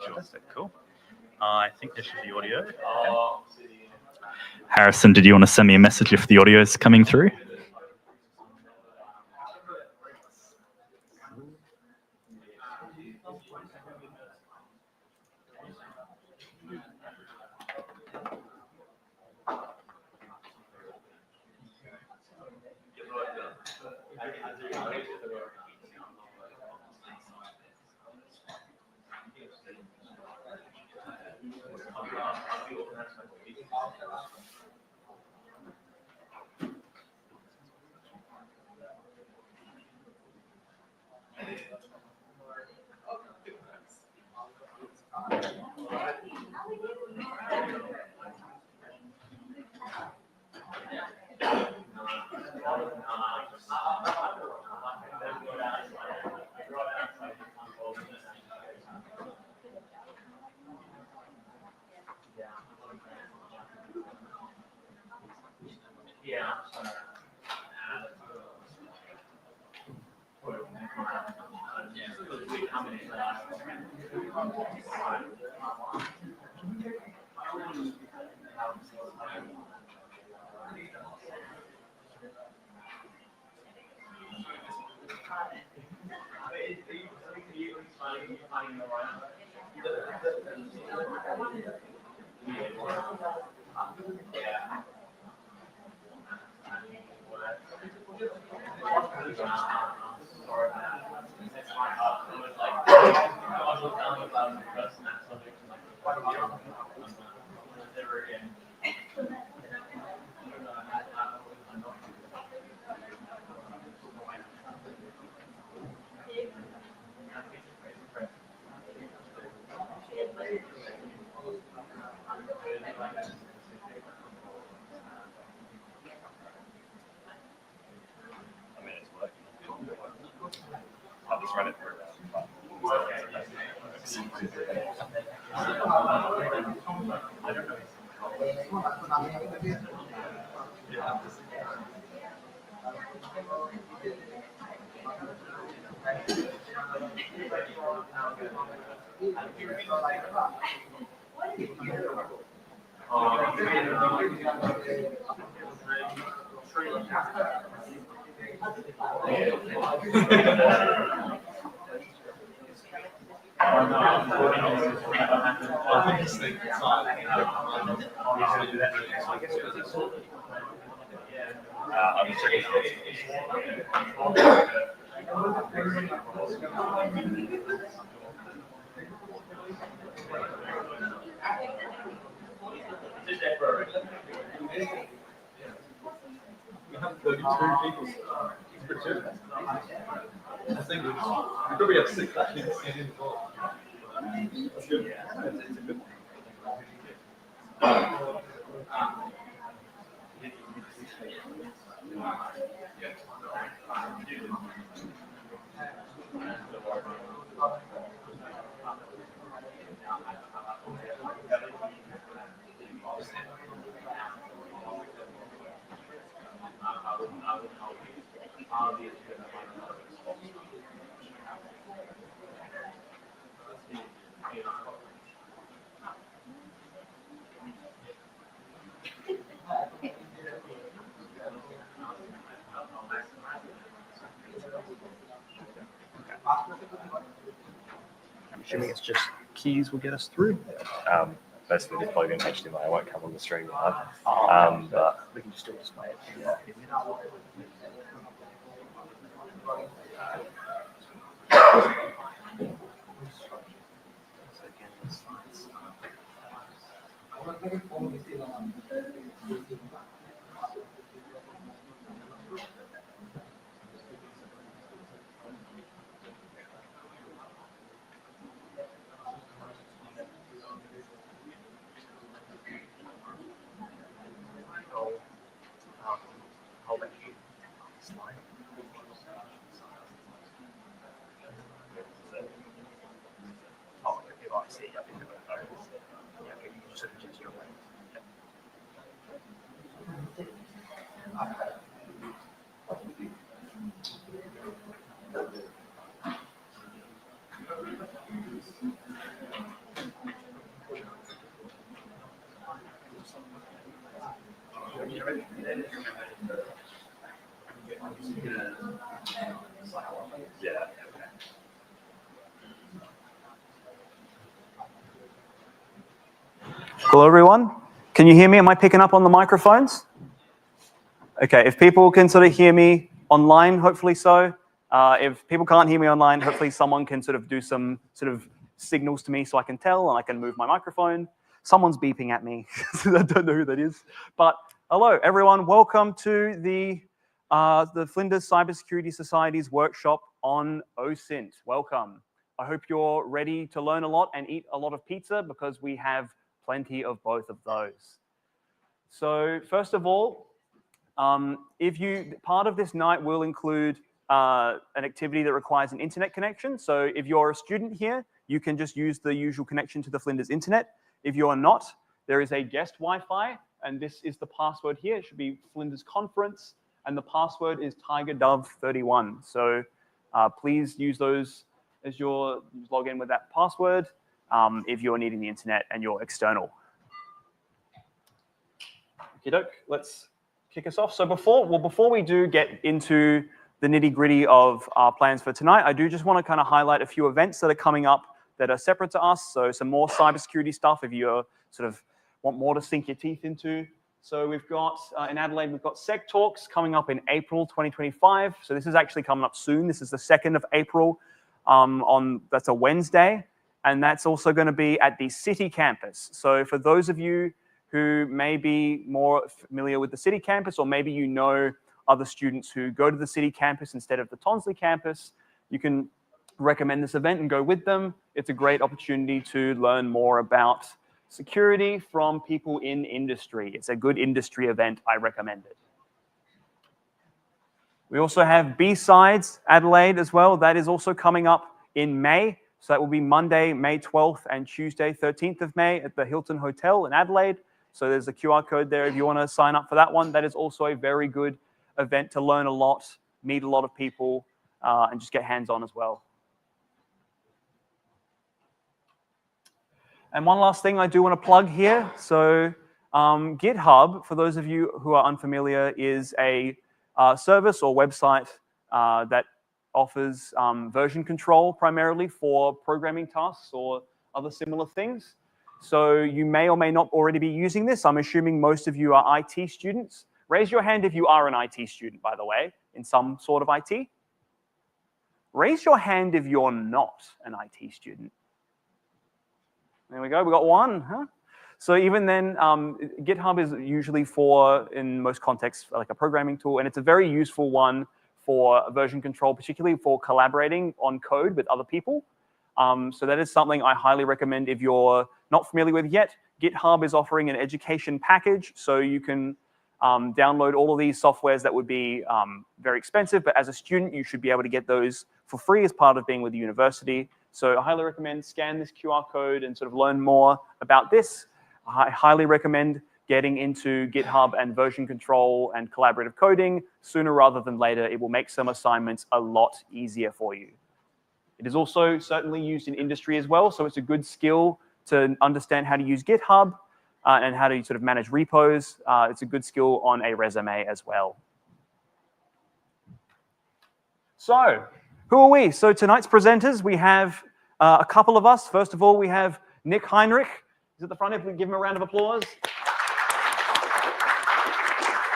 Fantastic, cool. I think there should be audio. Okay. Harrison, did you want to send me a message if the audio is coming through? I'll just run it through. We have 32 people. It's pretty good. I think we probably have 6 actually in the ball. That's good. It's a good one. I'm assuming it's just keys will get us through. Basically, this plug in HDMI won't come on the stream live, but We can still display it. Hello, everyone. Can you hear me? Am I picking up on the microphones? Okay, if people can sort of hear me online, hopefully so. If people can't hear me online, hopefully someone can sort of do some sort of signals to me so I can tell and I can move my microphone. Someone's beeping at me. I don't know who that is. But hello, everyone. Welcome to the Flinders Cybersecurity Society's workshop on OSINT. Welcome. I hope you're ready to learn a lot and eat a lot of pizza because we have plenty of both of those. So first of all, part of this night will include an activity that requires an internet connection. So if you're a student here, you can just use the usual connection to the Flinders internet. If you're not, there is a guest Wi-Fi, and this is the password here. It should be Flinders Conference, and the password is TigerDove31. So please use those as your log in with that password if you're needing the internet and you're external. Okey-doke, let's kick us off. So before we do get into the nitty-gritty of our plans for tonight, I do just want to kind of highlight a few events that are coming up that are separate to us. So some more cybersecurity stuff if you sort of want more to sink your teeth into. So we've got, in Adelaide, we've got Sec Talks coming up in April 2025. So this is actually coming up soon. This is the 2nd of April. That's a Wednesday. And that's also going to be at the City campus. So for those of you who may be more familiar with the City campus, or maybe you know other students who go to the City campus instead of the Tonsley campus, you can recommend this event and go with them. It's a great opportunity to learn more about security from people in industry. It's a good industry event. I recommend it. We also have B-Sides Adelaide as well. That is also coming up in May. So that will be Monday, May 12th and Tuesday, 13th of May at the Hilton Hotel in Adelaide. So there's a QR code there if you want to sign up for that one. That is also a very good event to learn a lot, meet a lot of people, and just get hands-on as well. And one last thing I do want to plug here. So GitHub, for those of you who are unfamiliar, is a service or website that offers version control primarily for programming tasks or other similar things. So you may or may not already be using this. I'm assuming most of you are IT students. Raise your hand if you are an IT student, by the way, in some sort of IT. Raise your hand if you're not an IT student. There we go, we got one, huh? So even then, GitHub is usually for, in most contexts, like a programming tool, and it's a very useful one for version control, particularly for collaborating on code with other people. So that is something I highly recommend if you're not familiar with yet. GitHub is offering an education package, so you can download all of these softwares that would be very expensive, but as a student, you should be able to get those for free as part of being with the university. So I highly recommend scan this QR code and sort of learn more about this. I highly recommend getting into GitHub and version control and collaborative coding sooner rather than later. It will make some assignments a lot easier for you. It is also certainly used in industry as well, so it's a good skill to understand how to use GitHub and how to sort of manage repos. It's a good skill on a resume as well. So, who are we? So tonight's presenters, we have a couple of us. First of all, we have Nick Heinrich. He's at the front. If we give him a round of applause.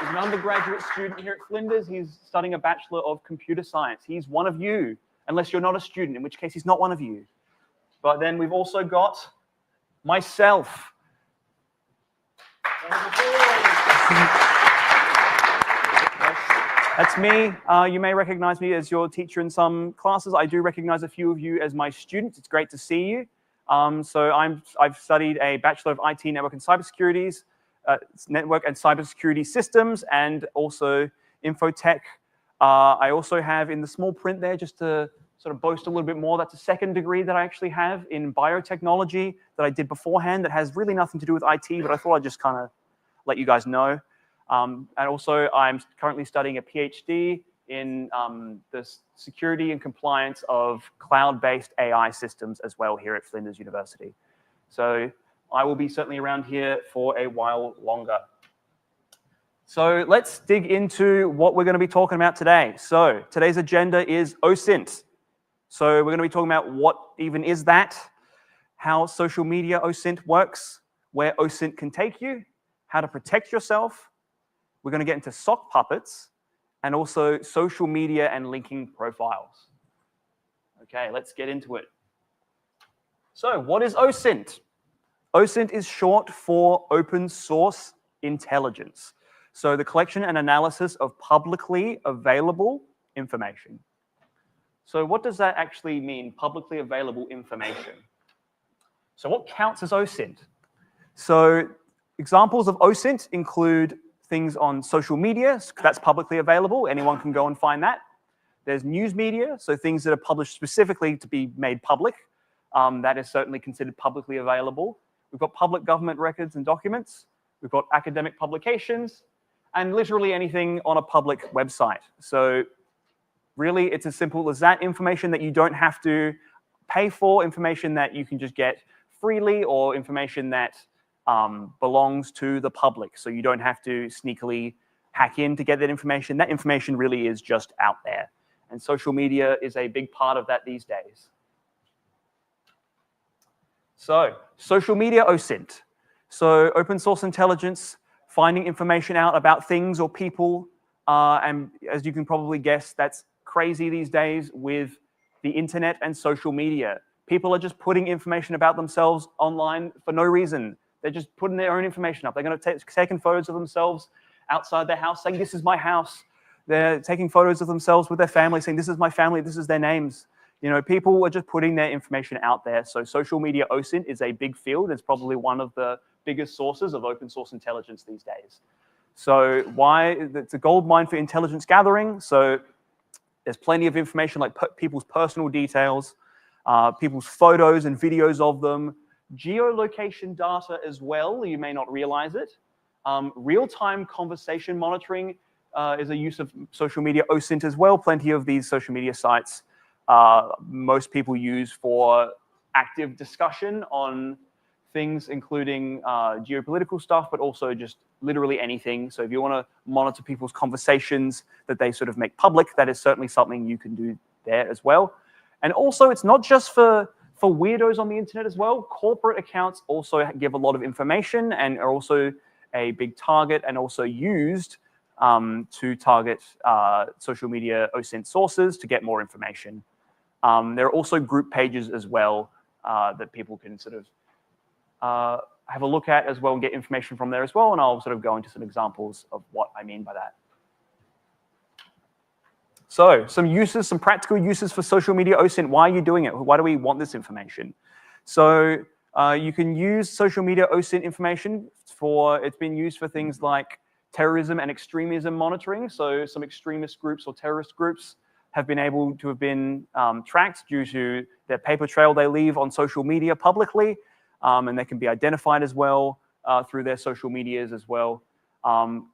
He's an undergraduate student here at Flinders. He's studying a Bachelor of Computer Science. He's one of you, unless you're not a student, in which case he's not one of you. But then we've also got myself. That's me. You may recognize me as your teacher in some classes. I do recognize a few of you as my students. It's great to see you. So I've studied a Bachelor of IT Network and Cybersecurity Systems, and also Infotech. I also have in the small print there, just to sort of boast a little bit more, that's a second degree that I actually have in biotechnology that I did beforehand that has really nothing to do with IT, but I thought I'd just kind of let you guys know. And also, I'm currently studying a PhD in the security and compliance of cloud-based AI systems as well here at Flinders University. So I will be certainly around here for a while longer. So let's dig into what we're going to be talking about today. So today's agenda is OSINT. So we're going to be talking about what even is that, how social media OSINT works, where OSINT can take you, how to protect yourself. We're going to get into sock puppets and also social media and linking profiles. Okay, let's get into it. So what is OSINT? OSINT is short for open source intelligence. So the collection and analysis of publicly available information. So what does that actually mean, publicly available information? So what counts as OSINT? So examples of OSINT include things on social media, that's publicly available, anyone can go and find that. There's news media, so things that are published specifically to be made public, that is certainly considered publicly available. We've got public government records and documents, we've got academic publications, and literally anything on a public website. So really, it's as simple as that, information that you don't have to pay for, information that you can just get freely, or information that belongs to the public. So you don't have to sneakily hack in to get that information. That information really is just out there. And social media is a big part of that these days. So social media OSINT. So open source intelligence, finding information out about things or people. And as you can probably guess, that's crazy these days with the internet and social media. People are just putting information about themselves online for no reason. They're just putting their own information up. They're going to taking photos of themselves outside their house saying, this is my house. They're taking photos of themselves with their family saying, this is my family, this is their names. You know, people are just putting their information out there. So social media OSINT is a big field. It's probably one of the biggest sources of open source intelligence these days. So why? It's a gold mine for intelligence gathering. So there's plenty of information like people's personal details, people's photos and videos of them, geolocation data as well, you may not realize it. Real-time conversation monitoring is a use of social media OSINT as well. Plenty of these social media sites most people use for active discussion on things including geopolitical stuff, but also just literally anything. So if you want to monitor people's conversations that they sort of make public, that is certainly something you can do there as well. And also, it's not just for weirdos on the internet as well. Corporate accounts also give a lot of information and are also a big target and also used to target social media OSINT sources to get more information. There are also group pages as well that people can sort of have a look at as well and get information from there as well. And I'll sort of go into some examples of what I mean by that. So some uses, some practical uses for social media OSINT. Why are you doing it? Why do we want this information? So you can use social media OSINT information for, it's been used for things like terrorism and extremism monitoring. So some extremist groups or terrorist groups have been able to have been tracked due to their paper trail they leave on social media publicly. And they can be identified as well through their social medias as well.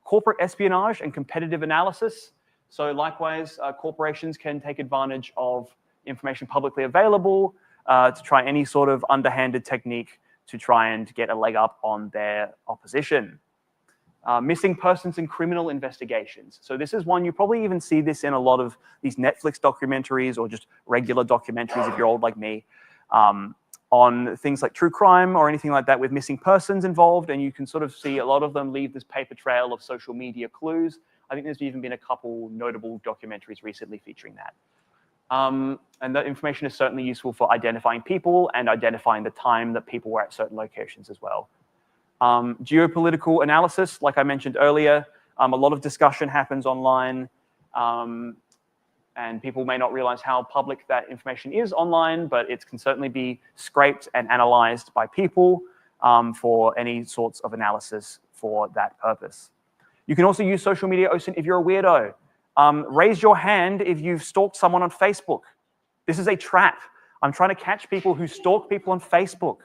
Corporate espionage and competitive analysis. So likewise, corporations can take advantage of information publicly available to try any sort of underhanded technique to try and get a leg up on their opposition. Missing persons in criminal investigations. So this is one, you probably even see this in a lot of these Netflix documentaries or just regular documentaries if you're old like me, on things like true crime or anything like that with missing persons involved. And you can sort of see a lot of them leave this paper trail of social media clues. I think there's even been a couple notable documentaries recently featuring that. And that information is certainly useful for identifying people and identifying the time that people were at certain locations as well. Geopolitical analysis, like I mentioned earlier, a lot of discussion happens online, and people may not realize how public that information is online, but it can certainly be scraped and analyzed by people for any sorts of analysis for that purpose. You can also use social media OSINT if you're a weirdo. Raise your hand if you've stalked someone on Facebook. This is a trap. I'm trying to catch people who stalk people on Facebook.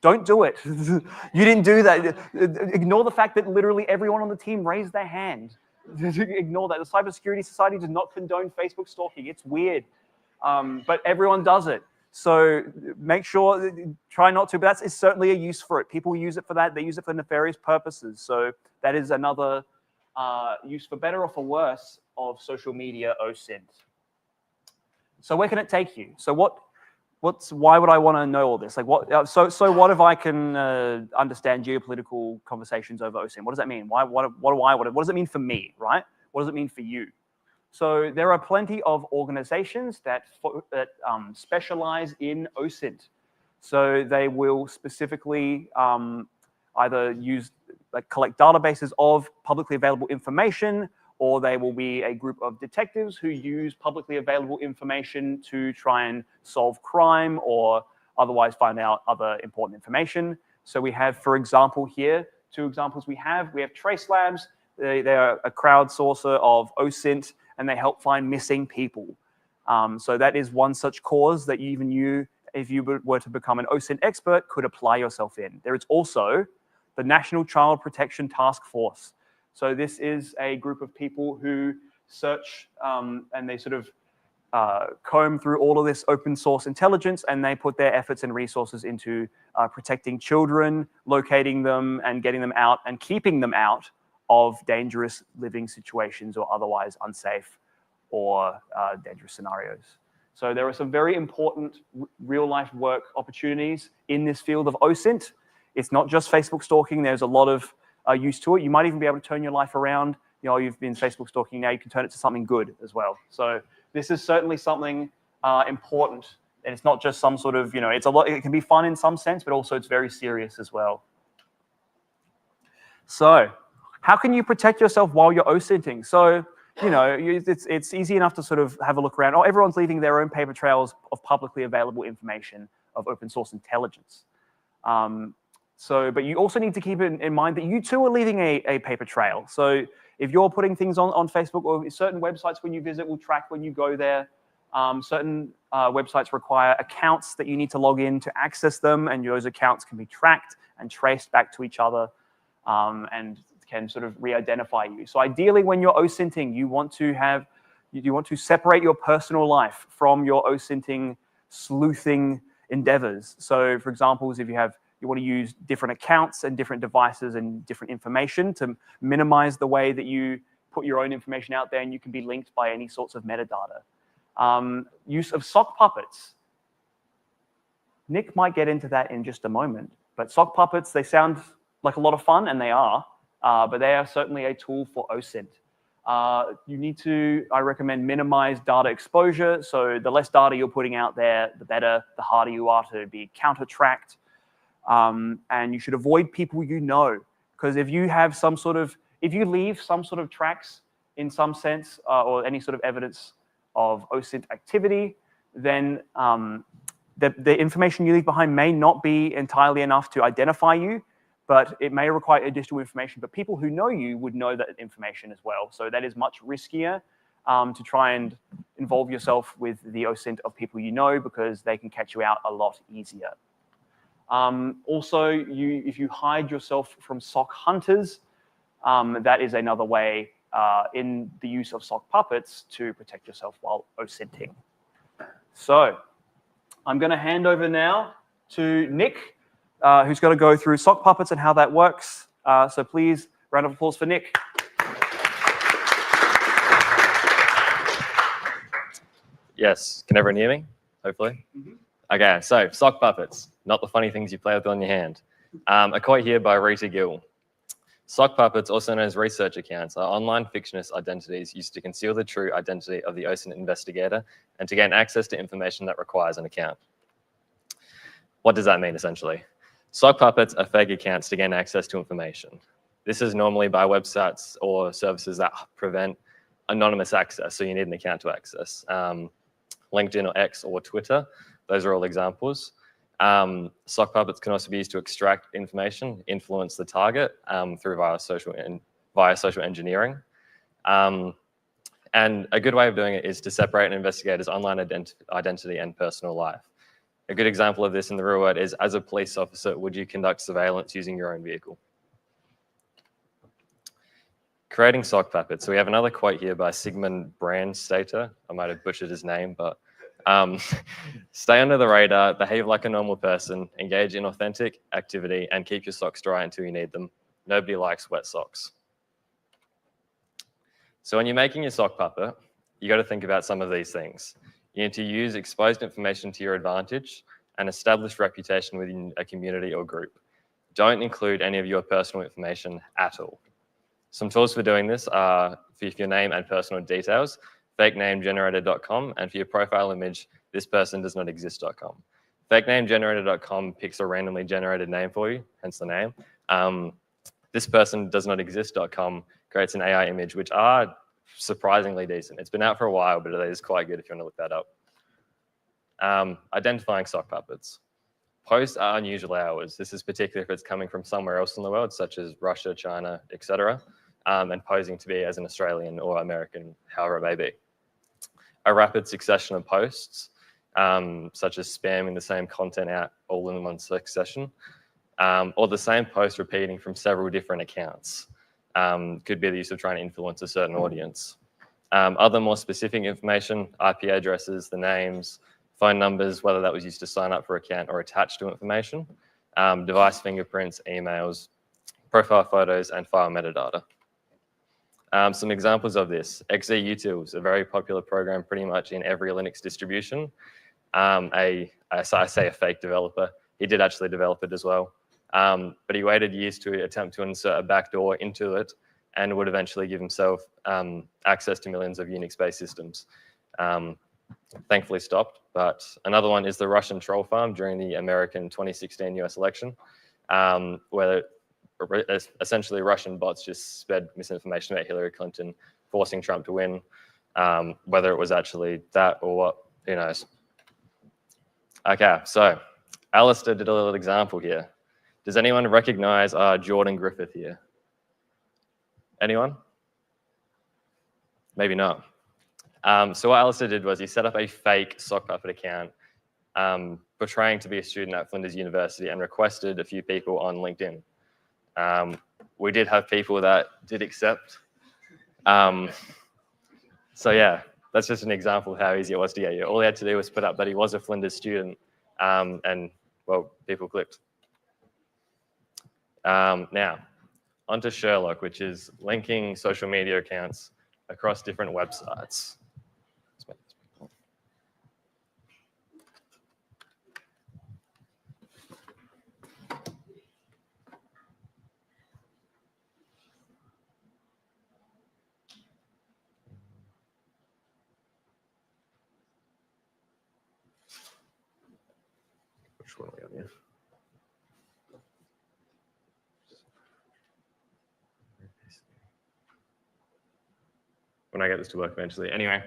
Don't do it. You didn't do that. Ignore the fact that literally everyone on the team raised their hand. Ignore that. The Cybersecurity Society does not condone Facebook stalking. It's weird, but everyone does it. So make sure, try not to, but that's certainly a use for it. People use it for that. They use it for nefarious purposes. So that is another use, for better or for worse, of social media OSINT. So where can it take you? So what why would I want to know all this? Like what? So what if I can understand geopolitical conversations over OSINT? What does that mean? What does it mean for me? Right? What does it mean for you? So there are plenty of organizations that specialize in OSINT. So they will specifically either collect databases of publicly available information, or they will be a group of detectives who use publicly available information to try and solve crime or otherwise find out other important information. So we have, for example, here, two examples we have. We have Trace Labs. They are a crowdsourcer of OSINT, and they help find missing people. So that is one such cause that even you, if you were to become an OSINT expert, could apply yourself in. There is also the National Child Protection Task Force. So this is a group of people who search and they sort of comb through all of this open source intelligence, and they put their efforts and resources into protecting children, locating them and getting them out and keeping them out of dangerous living situations or otherwise unsafe or dangerous scenarios. So there are some very important real-life work opportunities in this field of OSINT. It's not just Facebook stalking. There's a lot of use to it. You might even be able to turn your life around. You know, you've been Facebook stalking, now you can turn it to something good as well. So this is certainly something important. And it's not just some sort of, it's a lot, it can be fun in some sense, but also it's very serious as well. So how can you protect yourself while you're OSINTing? So, it's easy enough to sort of have a look around. Oh, everyone's leaving their own paper trails of publicly available information of open source intelligence. But you also need to keep in mind that you too are leaving a paper trail. So if you're putting things on Facebook, or certain websites when you visit will track when you go there. Certain websites require accounts that you need to log in to access them, and those accounts can be tracked and traced back to each other and can sort of re-identify you. So ideally, when you're OSINTing, you want to separate your personal life from your OSINTing sleuthing endeavors. So for example, if you want to use different accounts and different devices and different information to minimize the way that you put your own information out there, and you can be linked by any sorts of metadata. Use of sock puppets. Nick might get into that in just a moment, but sock puppets, they sound like a lot of fun, and they are, but they are certainly a tool for OSINT. You need to, I recommend, minimize data exposure. So the less data you're putting out there, the better, the harder you are to be counter-tracked. And you should avoid people you know, because if you leave some sort of tracks in some sense or any sort of evidence of OSINT activity, then the information you leave behind may not be entirely enough to identify you, but it may require additional information. But people who know you would know that information as well. So that is much riskier to try and involve yourself with the OSINT of people you know, because they can catch you out a lot easier. Also, if you hide yourself from sock hunters, that is another way in the use of sock puppets to protect yourself while OSINTing. So I'm going to hand over now to Nick, who's going to go through sock puppets and how that works. So please, round of applause for Nick. Yes, can everyone hear me? Hopefully. Mm-hmm. Okay, so sock puppets, not the funny things you play with on your hand. A quote here by Rita Gill. Sock puppets, also known as research accounts, are online fictionist identities used to conceal the true identity of the OSINT investigator and to gain access to information that requires an account. What does that mean, essentially? Sock puppets are fake accounts to gain access to information. This is normally by websites or services that prevent anonymous access, so you need an account to access. LinkedIn or X or Twitter, those are all examples. Sock puppets can also be used to extract information, influence the target via social engineering. And a good way of doing it is to separate an investigator's online identity and personal life. A good example of this in the real world is, as a police officer, would you conduct surveillance using your own vehicle? Creating sock puppets. So we have another quote here by Sigmund Brandstater. I might have butchered his name, but stay under the radar, behave like a normal person, engage in authentic activity, and keep your socks dry until you need them. Nobody likes wet socks. So when you're making your sock puppet, you got to think about some of these things. You need to use exposed information to your advantage and establish reputation within a community or group. Don't include any of your personal information at all. Some tools for doing this are for your name and personal details, fakenamegenerator.com, and for your profile image, thispersondoesnotexist.com. Fakenamegenerator.com picks a randomly generated name for you, hence the name. Thispersondoesnotexist.com creates an AI image, which are surprisingly decent. It's been out for a while, but it is quite good if you want to look that up. Identifying sock puppets. Post are unusual hours. This is particularly if it's coming from somewhere else in the world, such as Russia, China, etc., and posing to be as an Australian or American, however it may be. A rapid succession of posts, such as spamming the same content out all in one succession, or the same post repeating from several different accounts. Could be the use of trying to influence a certain audience. Other more specific information, IP addresses, the names, phone numbers, whether that was used to sign up for an account or attached to information, device fingerprints, emails, profile photos, and file metadata. Some examples of this, XZUtils, a very popular program pretty much in every Linux distribution. I say a fake developer. He did actually develop it as well. But he waited years to attempt to insert a backdoor into it and would eventually give himself access to millions of Unix-based systems. Thankfully stopped, but another one is the Russian troll farm during the American 2016 US election, where essentially Russian bots just spread misinformation about Hillary Clinton, forcing Trump to win. Whether it was actually that or what, who knows. Okay, so Alistair did a little example here. Does anyone recognize Jordan Griffith here? Anyone? Maybe not. So what Alistair did was he set up a fake sock puppet account portraying to be a student at Flinders University and requested a few people on LinkedIn. We did have people that did accept. So yeah, that's just an example of how easy it was to get you. All he had to do was put up that he was a Flinders student and, well, people clicked. Now, onto Sherlock, which is linking social media accounts across different websites. Which one are we on here? When I get this to work eventually. Anyway,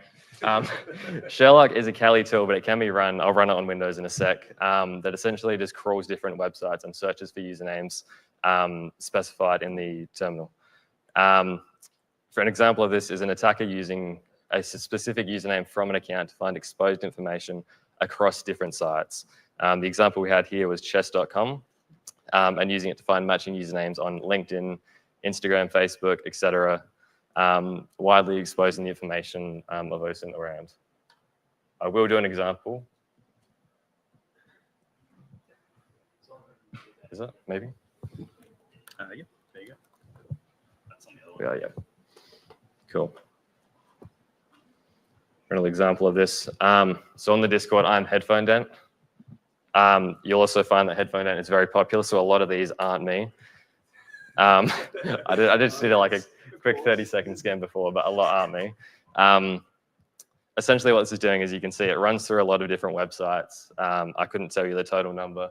Sherlock is a Kali tool, but it can be run. I'll run it on Windows in a sec. That essentially just crawls different websites and searches for usernames specified in the terminal. For an example of this is an attacker using a specific username from an account to find exposed information across different sites. The example we had here was chess.com and using it to find matching usernames on LinkedIn, Instagram, Facebook, etc. Widely exposing the information of OSINT around. I will do an example. Is it? Maybe? Yeah, there you go. That's on the other one. Yeah. Cool. Another example of this. So on the Discord, I'm Headphone Dent. You'll also find that Headphone Dent is very popular, so a lot of these aren't me. I did just did like a quick 30-second scan before, but a lot aren't me. Essentially what this is doing is you can see it runs through a lot of different websites. I couldn't tell you the total number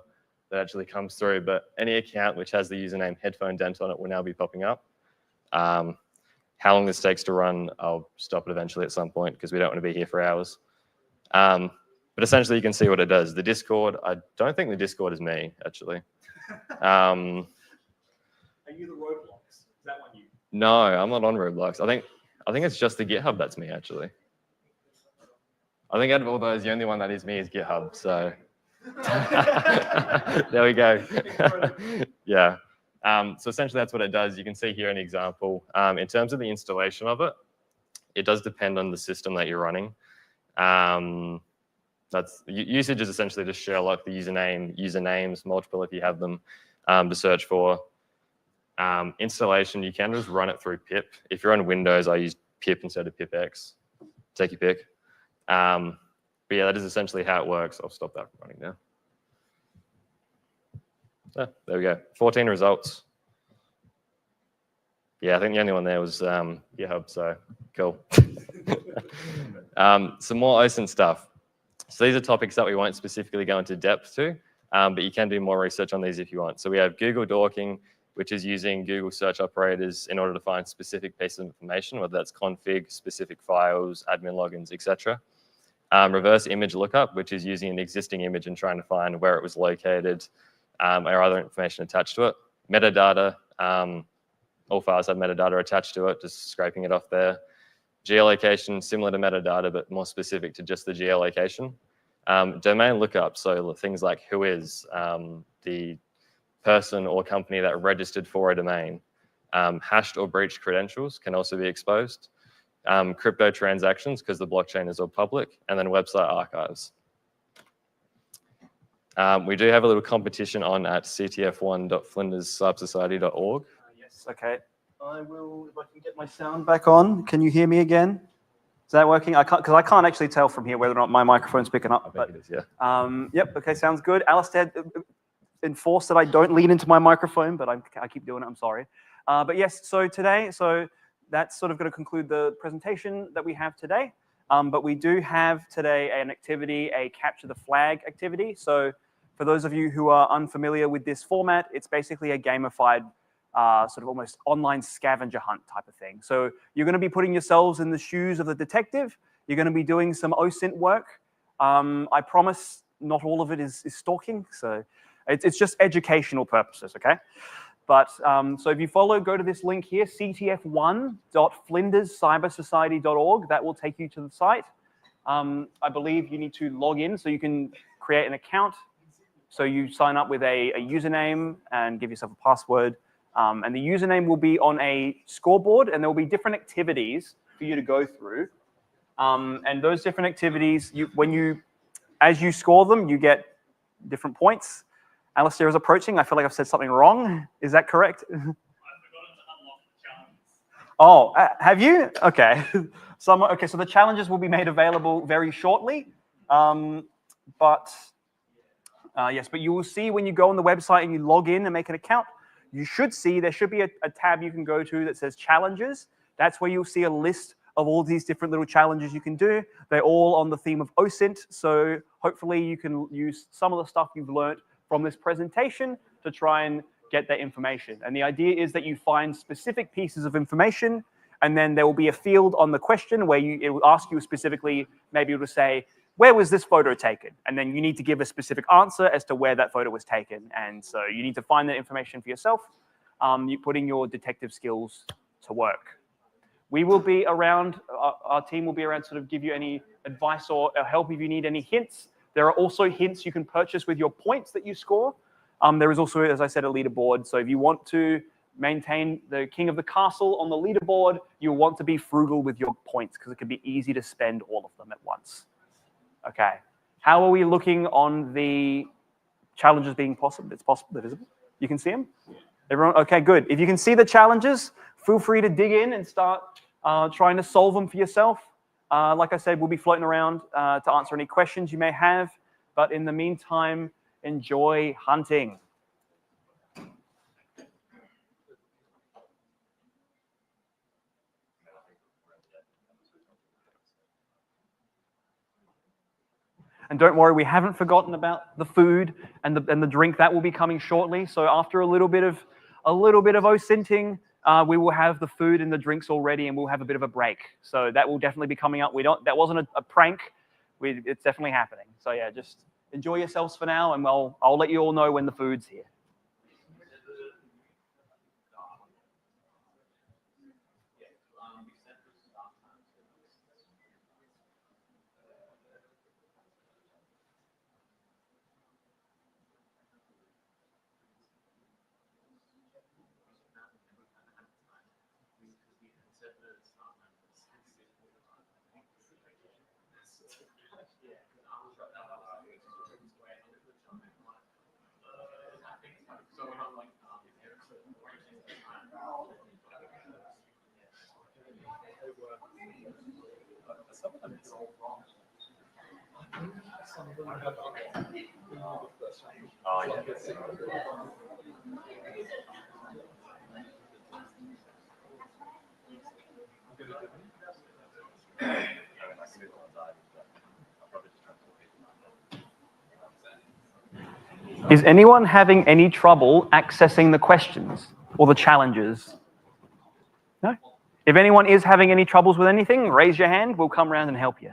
that actually comes through, but any account which has the username Headphone Dent on it will now be popping up. How long this takes to run, I'll stop it eventually at some point because we don't want to be here for hours. But essentially you can see what it does. The Discord, I don't think the Discord is me, actually. Are you the Roblox? Is that one you? No, I'm not on Roblox. I think it's just the GitHub that's me, actually. I think out of all those, the only one that is me is GitHub, so. There we go. Yeah. So essentially that's what it does. You can see here an example. In terms of the installation of it, it does depend on the system that you're running. Usage is essentially just Sherlock, the usernames, multiple if you have them to search for. Installation, you can just run it through pip. If you're on Windows, I use pip instead of pipx. Take your pick. But yeah, that is essentially how it works. I'll stop that from running now. Ah, there we go. 14 results. Yeah, I think the only one there was GitHub, so cool. Some more OSINT stuff. So these are topics that we won't specifically go into depth to, but you can do more research on these if you want. So we have Google dorking, which is using Google search operators in order to find specific pieces of information, whether that's config, specific files, admin logins, etc. Reverse image lookup, which is using an existing image and trying to find where it was located or other information attached to it. Metadata, all files have metadata attached to it, just scraping it off there. Geolocation, similar to metadata, but more specific to just the geolocation. Domain lookup, so things like who is the person or company that registered for a domain. Hashed or breached credentials can also be exposed. Crypto transactions, because the blockchain is all public, and then website archives. We do have a little competition on at ctf1.flinderscybersociety.org. Yes, okay. I will, if I can get my sound back on. Can you hear me again? Is that working? I can't, because I can't actually tell from here whether or not my microphone's picking up. I think it is, yeah. Yep, okay, sounds good. Alistair enforced that I don't lean into my microphone, but I keep doing it, I'm sorry. But yes, so today, that's sort of going to conclude the presentation that we have today. But we do have today an activity, a capture the flag activity. So for those of you who are unfamiliar with this format, it's basically a gamified sort of almost online scavenger hunt type of thing. So you're going to be putting yourselves in the shoes of the detective. You're going to be doing some OSINT work. I promise not all of it is stalking. So it's just educational purposes, okay? But so if you go to this link here, ctf1.flinderscybersociety.org. That will take you to the site. I believe you need to log in so you can create an account. So you sign up with a username and give yourself a password. And the username will be on a scoreboard, and there will be different activities for you to go through. And those different activities, as you score them, you get different points. Alistair is approaching. I feel like I've said something wrong. Is that correct? I've forgotten to unlock the challenges. Oh, have you? Okay. Okay, so the challenges will be made available very shortly. Yes, but you will see when you go on the website and you log in and make an account, you should see there should be a tab you can go to that says challenges. That's where you'll see a list of all these different little challenges you can do. They're all on the theme of OSINT. So hopefully you can use some of the stuff you've learned from this presentation to try and get that information. And the idea is that you find specific pieces of information, and then there will be a field on the question where it will ask you specifically, maybe it will say, where was this photo taken? And then you need to give a specific answer as to where that photo was taken. And so you need to find that information for yourself. You're putting your detective skills to work. We will be around, our team will be around to sort of give you any advice or help if you need any hints. There are also hints you can purchase with your points that you score. There is also, as I said, a leaderboard. So if you want to maintain the king of the castle on the leaderboard, you'll want to be frugal with your points because it can be easy to spend all of them at once. Okay. How are we looking on the challenges being possible? It's possible, they're visible. You can see them? Everyone? Okay, good. If you can see the challenges, feel free to dig in and start trying to solve them for yourself. Like I said, we'll be floating around to answer any questions you may have. But in the meantime, enjoy hunting. And don't worry, we haven't forgotten about the food and the drink that will be coming shortly. So after a little bit of OSINTing, we will have the food and the drinks all ready, and we'll have a bit of a break. So that will definitely be coming up. That wasn't a prank. It's definitely happening. So yeah, just enjoy yourselves for now, and I'll let you all know when the food's here. Some of them have Oh, yeah. Is anyone having any trouble accessing the questions or the challenges? No? If anyone is having any troubles with anything, raise your hand. We'll come around and help you.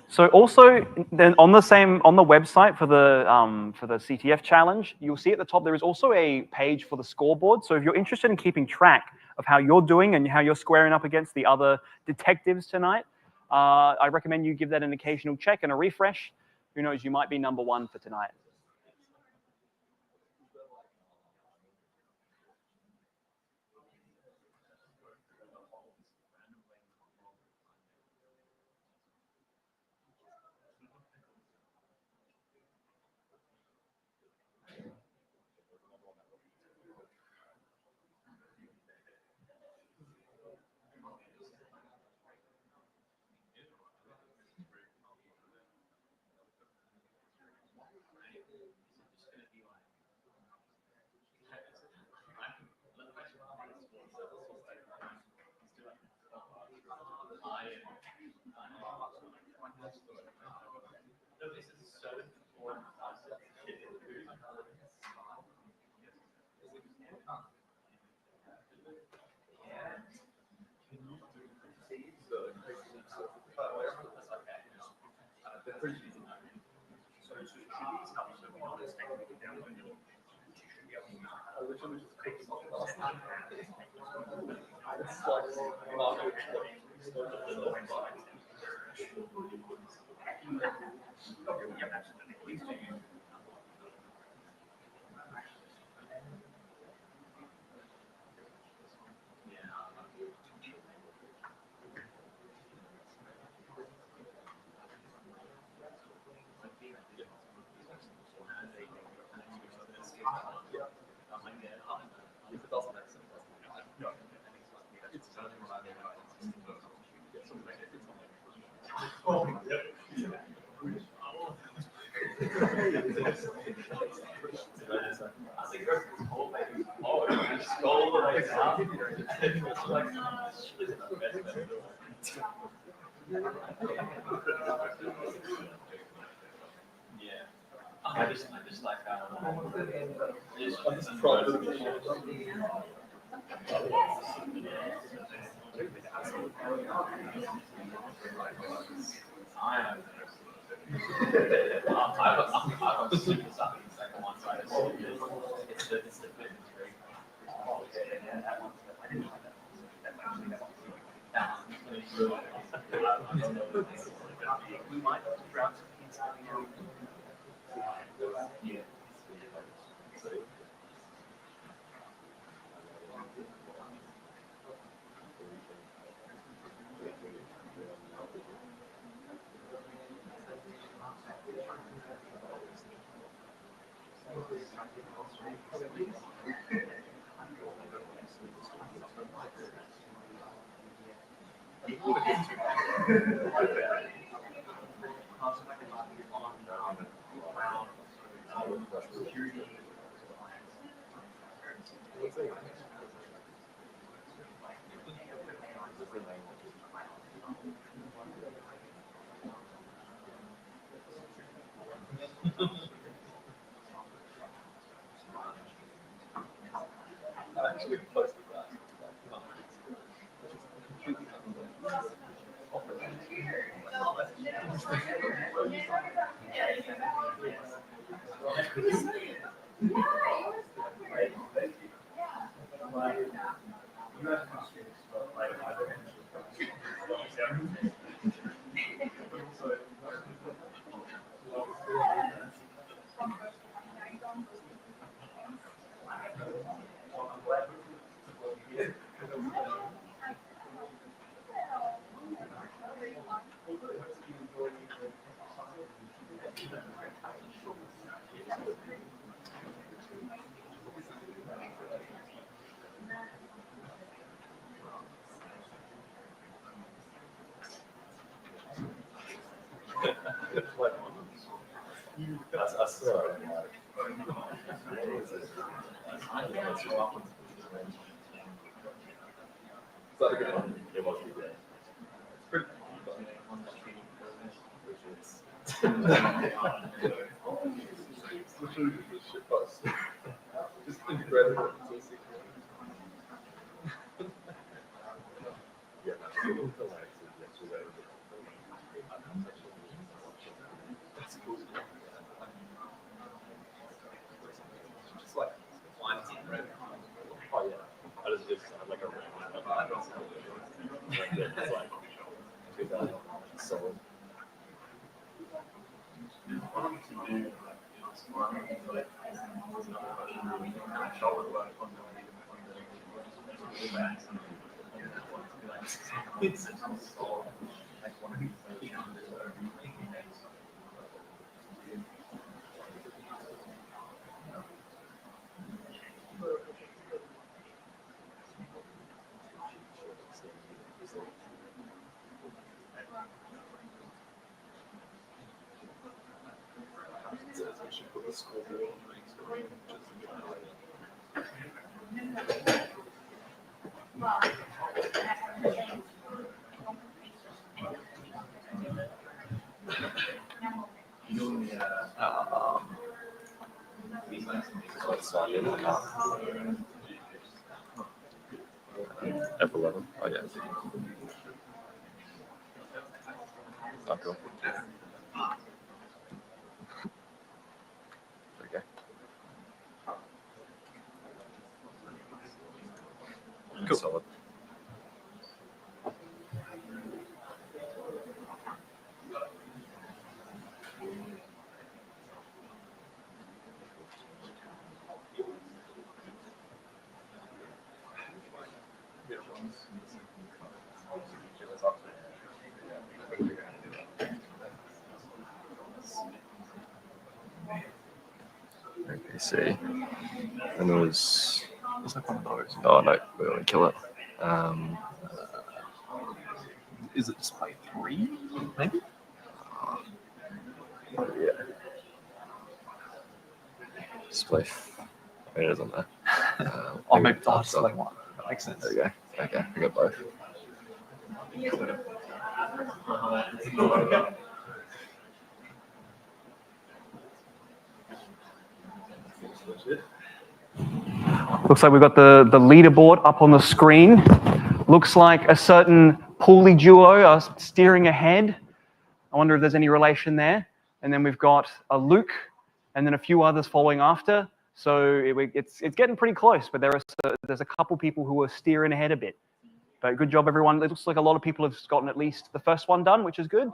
So also then on the website for the CTF challenge, you'll see at the top there is also a page for the scoreboard. So if you're interested in keeping track of how you're doing and how you're squaring up against the other detectives tonight, I recommend you give that an occasional check and a refresh. Who knows, you might be number one for tonight. I just like just I'm super sucking the second one, so it's the we might grab some pizza. Yeah. Actually, close to that. That's us. It was good. Just integrated it into a secret. Yeah, That's cool. Just like lines in red. oh yeah. I just had like a random. It's like 2000 solid. We should put the scoreboard on the next screen. F11. Oh yeah. Oh, cool. Okay. Cool. Solid. Okay, see. And there was. It's like one of those. Oh no, we want to kill it. Is it display 3? Maybe? Yeah. Display. It is on there. Oh, maybe it's display 1. That makes sense. There we go. Okay, we got both. Looks like we've got the leaderboard up on the screen. Looks like a certain Pooley duo are steering ahead. I wonder if there's any relation there. And then we've got a Luke and then a few others following after. So it's getting pretty close, but there's a couple people who are steering ahead a bit. But good job, everyone. It looks like a lot of people have gotten at least the first one done, which is good.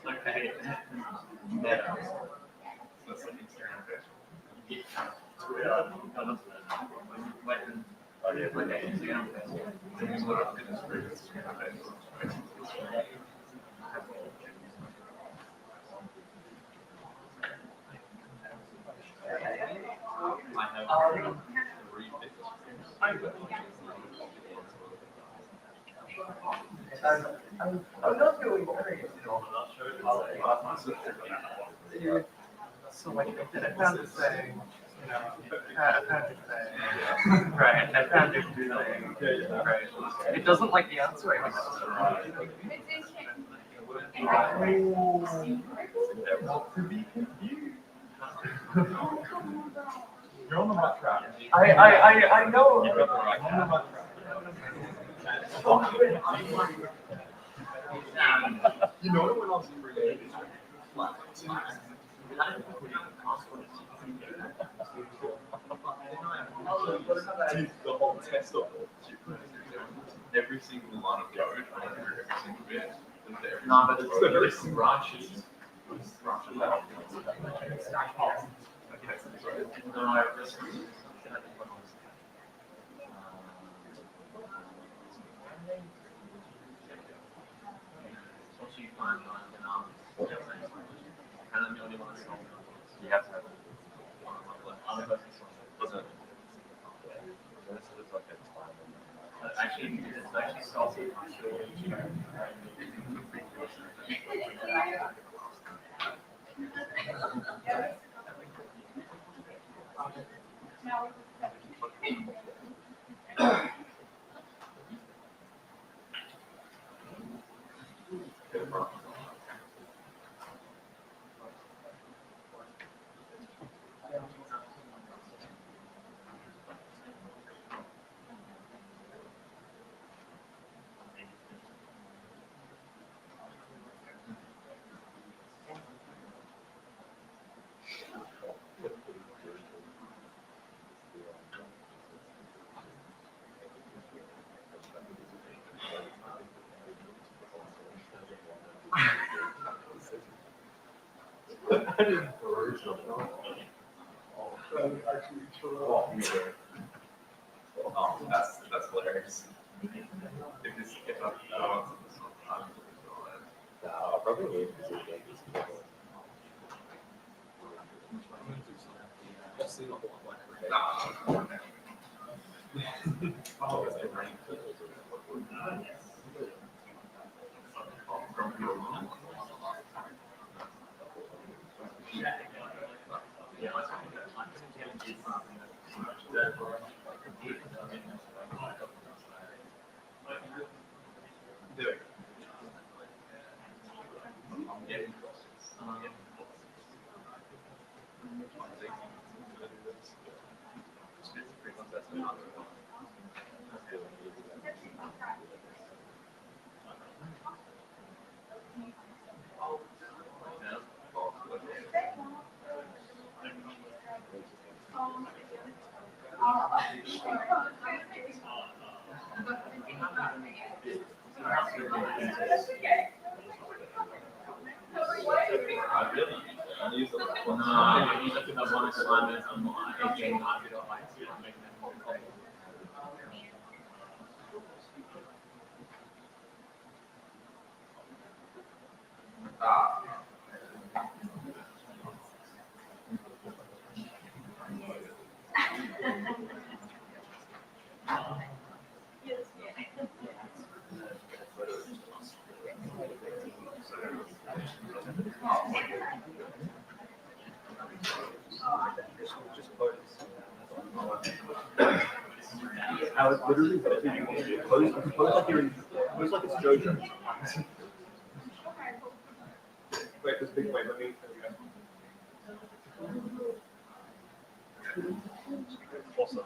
Okay. Yeah. That's like Instagram page. I'm not really worried. So like I found this thing, you know, I found this thing, right? I found this thing, right? It doesn't like the answer. You're on the right track. I know. You're on the right track. You know when I was in Brigade, the whole test of every single line of code, every single bit. No, but it's very branches. You have to have Actually, it's actually salty. Oh, that's hilarious. I'll probably need to literally pose like you're in, pose like it's JoJo. Wait, this big wave. Let me. Awesome.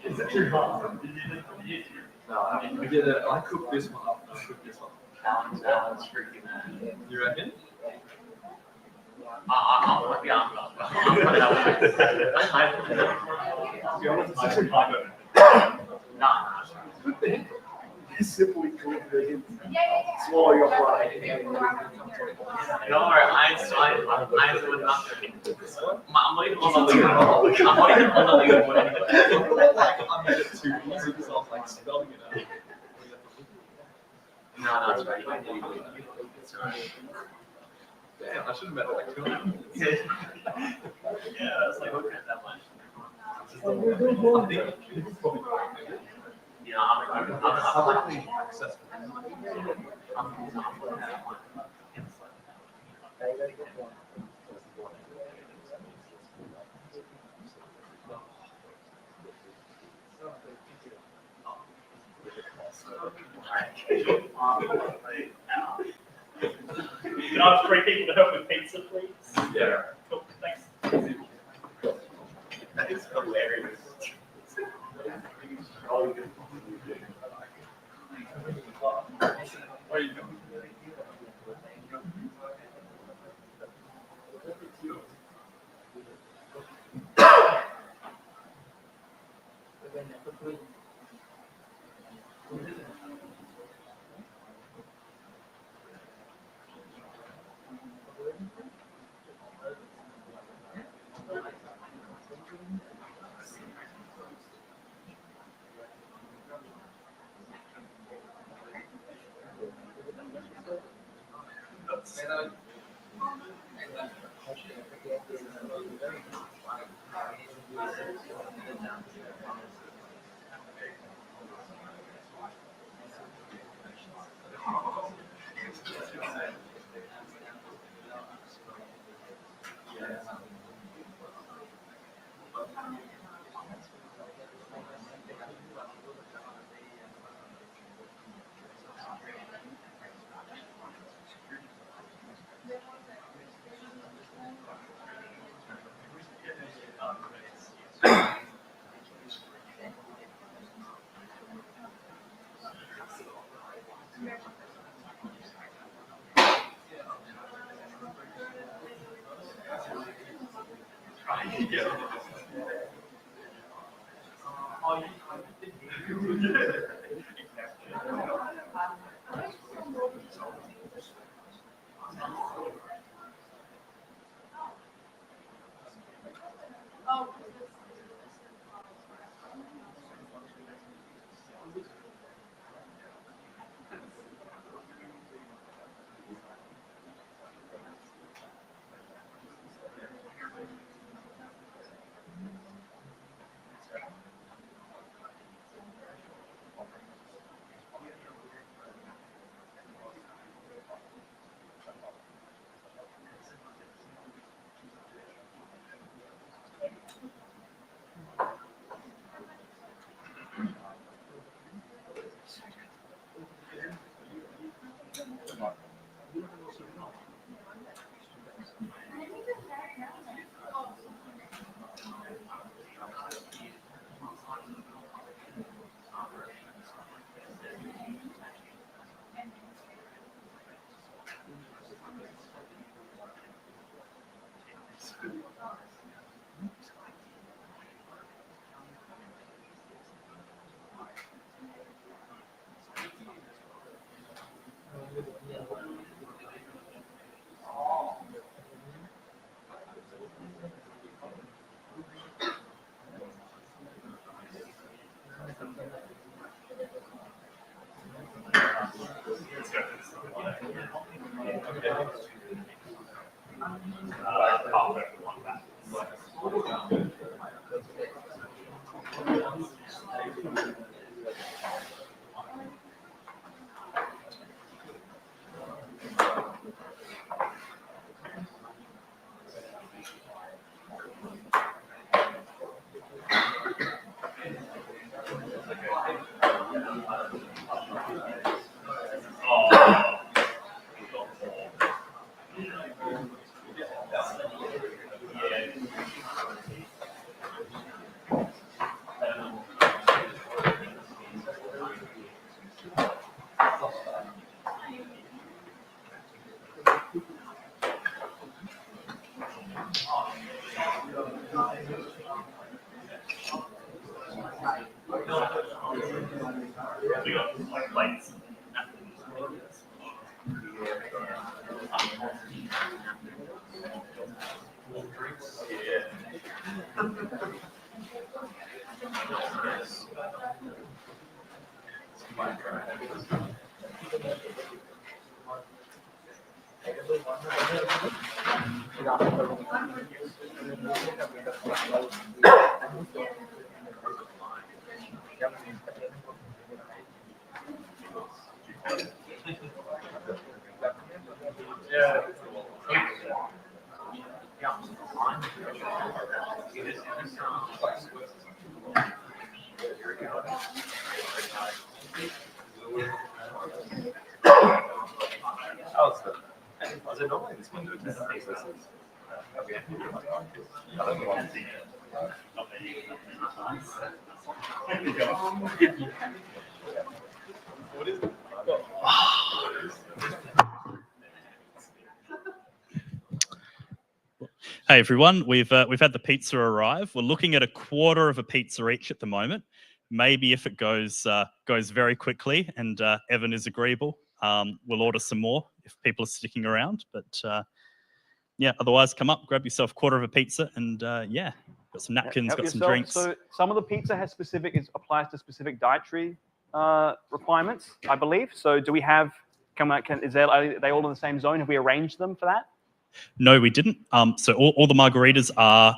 Is that too hard? No, I get it. I cooked this one up. I cooked this one. That's freaking mad. You reckon? I'm putting out. It's too hard. Nah. Simply swallow your pride. Don't worry, I'm with nothing. I'm waiting on the leader. I'm waiting on the leader. Like, I made it too easy because I was like spelling it out. No, it's right. Damn, I should have made it like 200. Yeah, it's like, okay, that much. I think it's probably Yeah, I'm like, accessible. Can I have 3 people to help with pizza, please? Yeah. Cool, thanks. that is hilarious. Where are you going? Is it normally this window test thesis? Okay. I don't want to see it. What is it? Hey everyone, we've had the pizza arrive. We're looking at a quarter of a pizza each at the moment. Maybe if it goes very quickly and Evan is agreeable, we'll order some more if people are sticking around. But yeah, otherwise come up, grab yourself a quarter of a pizza, and yeah, got some napkins, Help got some yourself. drinks. So some of the pizza has applies to specific dietary requirements, I believe. So do we have? Are they all in the same zone? Have we arranged them for that? No, we didn't. So all the margaritas are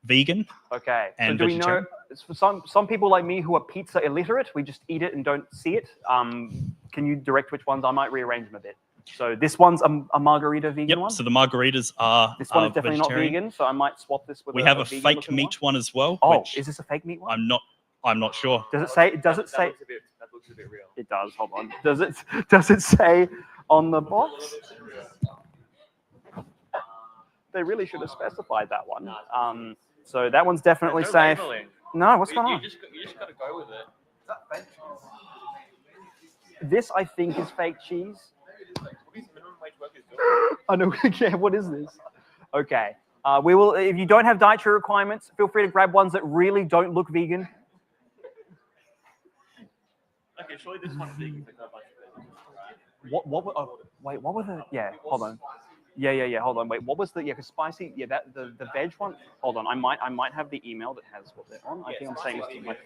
vegan. Okay. So And do we know? vegetarian. For some people like me who are pizza illiterate, we just eat it and don't see it. Can you direct which ones? I might rearrange them a bit. So this one's a margarita vegan one. So the margaritas are This one is definitely vegetarian. not vegan, so I might swap this with. We have a vegan fake looking meat one as well. Oh, which is this a fake meat one? I'm not sure. Does it say? Does it say? That looks a bit real. It does. Hold on. Does it? Does it say on the box? They really should have specified that one. So that one's definitely safe. No, what's going on? You just got to go with it. This, I think, is fake cheese. Minimum wage workers do. I know. Yeah, what is this? Okay. We will. If you don't have dietary requirements, feel free to grab ones that really don't look vegan. Okay, surely this one's vegan. There's no bunch of veggies. Wait, what were the? Yeah, hold on. Yeah. Hold on. Wait, what was the? Yeah, because spicy. Yeah, that the veg one. Hold on. I might have the email that has what they're on. I think I'm saying this to my.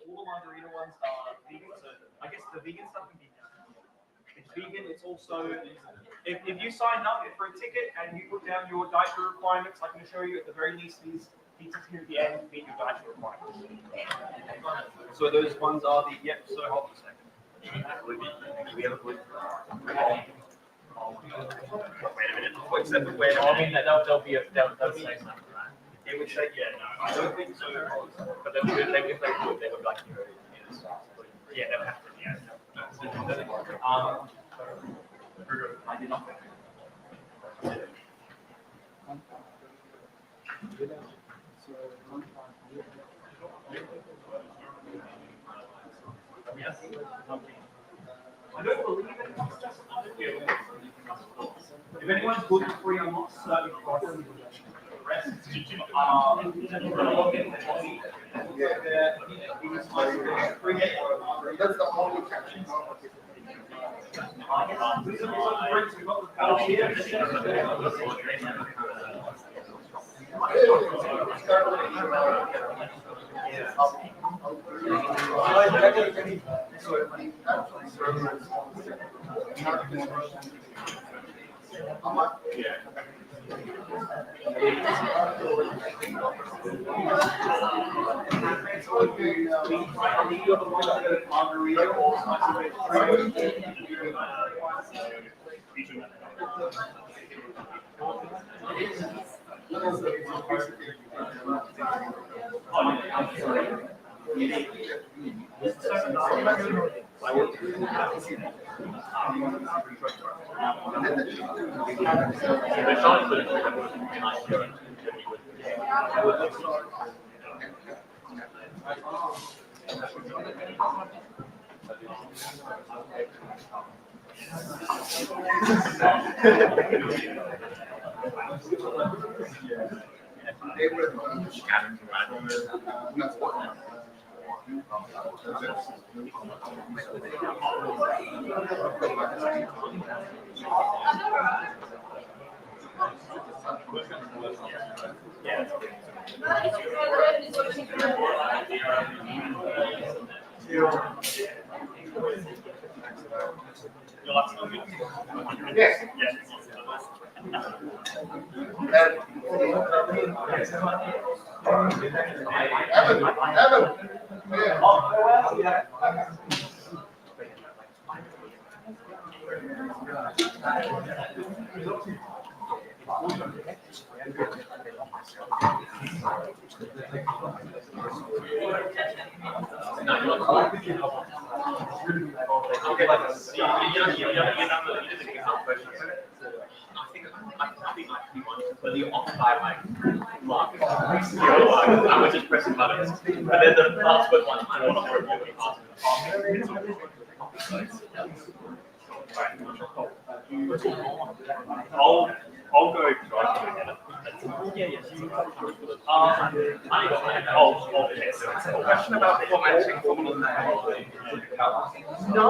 All the margarita ones are vegan, so I guess the vegan stuff can be it's vegan. It's also if you sign up for a ticket and you put down your dietary requirements, I can assure you at the very least these pizzas here at the end meet your dietary requirements. So those ones are the So hold on a second. Wait a minute. Except for wait a minute. I mean, they'll say something, right? It would say no. I don't think so. But if they would, they would like you. Yeah, they'll have to. Yeah. I did not. Yes. I don't believe it. If anyone's gluten-free, I'm not certain. The rest That's the only catch. But you occupy like mark. I was just pressing buttons. And then the password one, I want to remove the password. I'll go try to get it. Question about formatting from the No.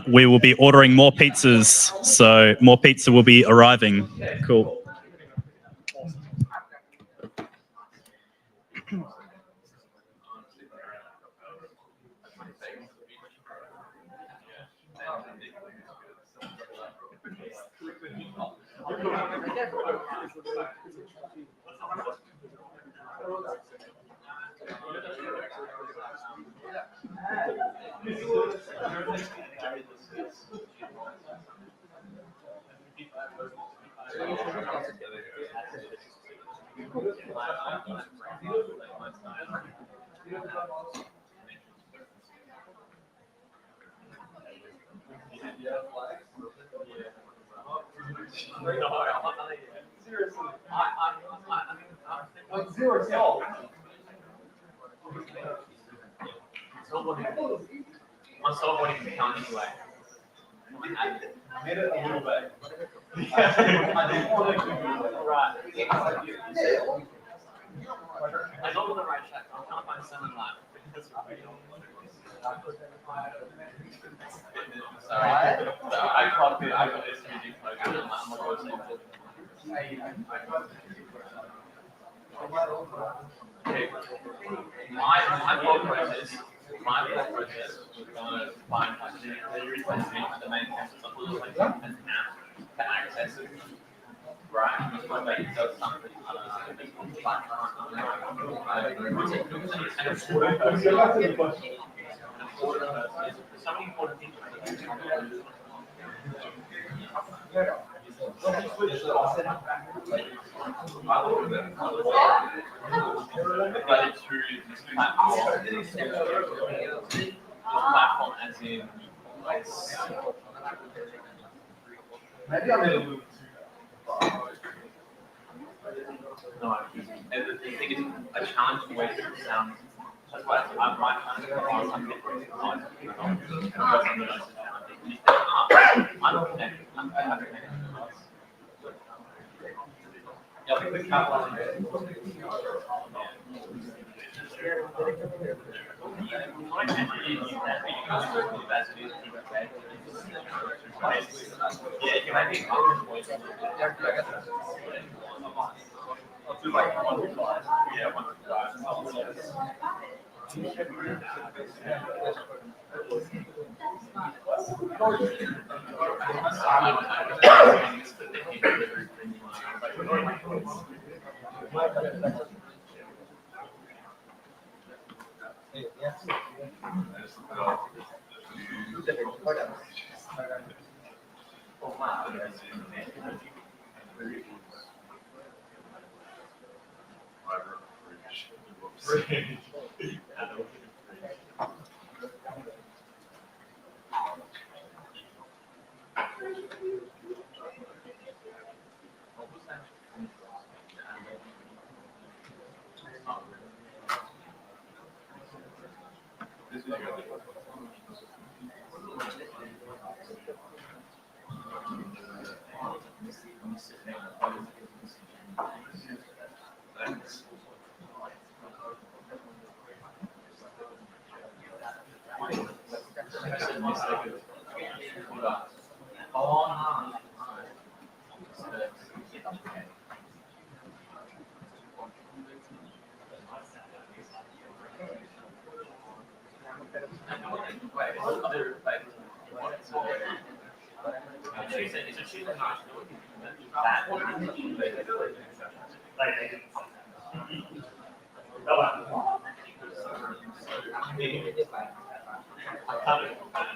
We will be ordering more pizzas, so more pizza will be arriving. Cool. I'm still wanting to count anyway. Made it a little bit. Right. I don't know the right check. I'm trying to find someone live. Sorry. I copied it. I got this music program. I'm not going to okay. My blog process was going to find the main campus of the like an app to access it. Right? Like it does something. So many important things. Platform as in Maybe I'm a little too no, and the thing is a challenging way to sound. That's why I'm right. I'm different. I'm okay. I'm okay. Yeah, I think the cap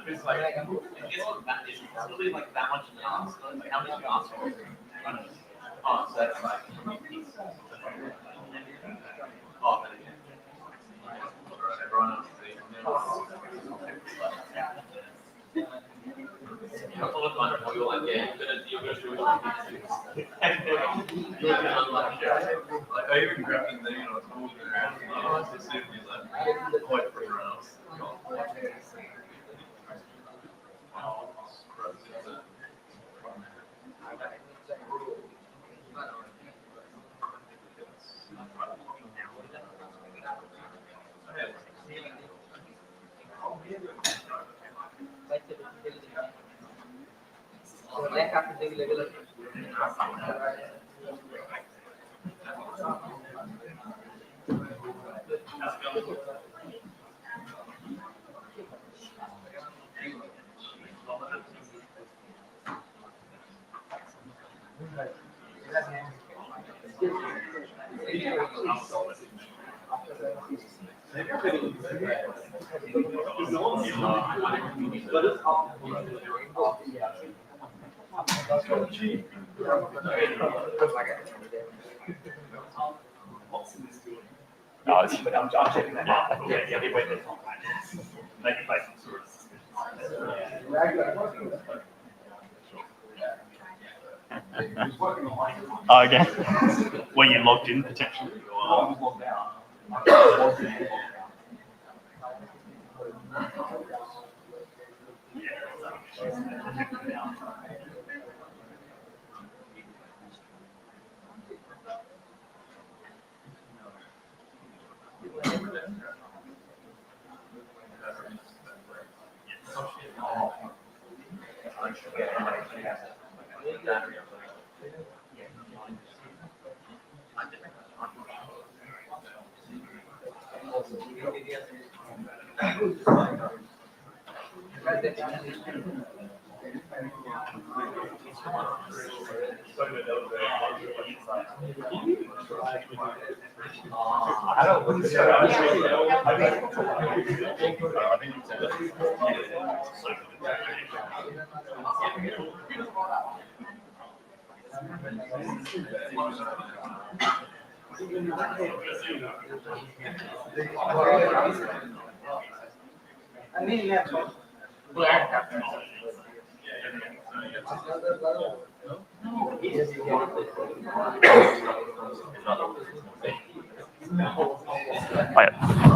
It's like, it's really like that much to ask. Like, how many you ask for? Oh, so that's like. Oh, everyone else. You have to look under for you like, yeah, you're gonna do it. Like, I even grabbed in there, you know, talking around, to see if he's like, quite for everyone else. No, it's, but I'm checking that out. Yeah, they wait there. Make it face tourists. Oh, okay. Were you logged in potentially? Or?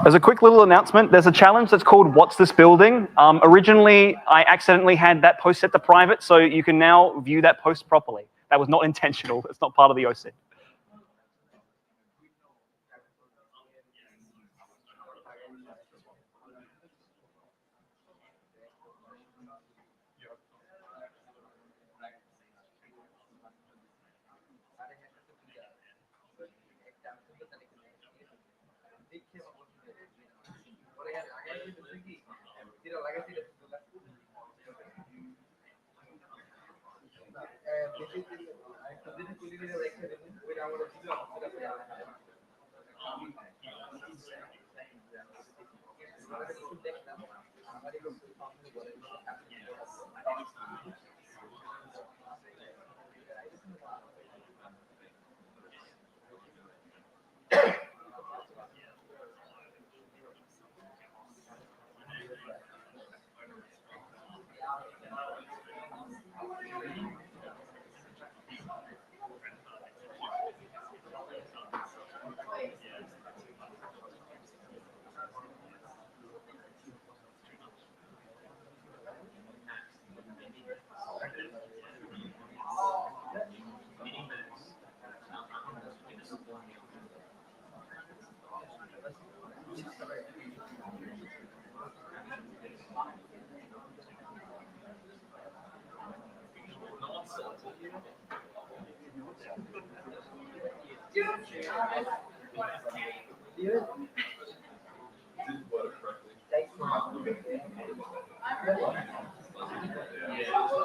As a quick little announcement, there's a challenge that's called What's This Building? Originally, I accidentally had that post set to private, so you can now view that post properly. That was not intentional. It's not part of the OSINT.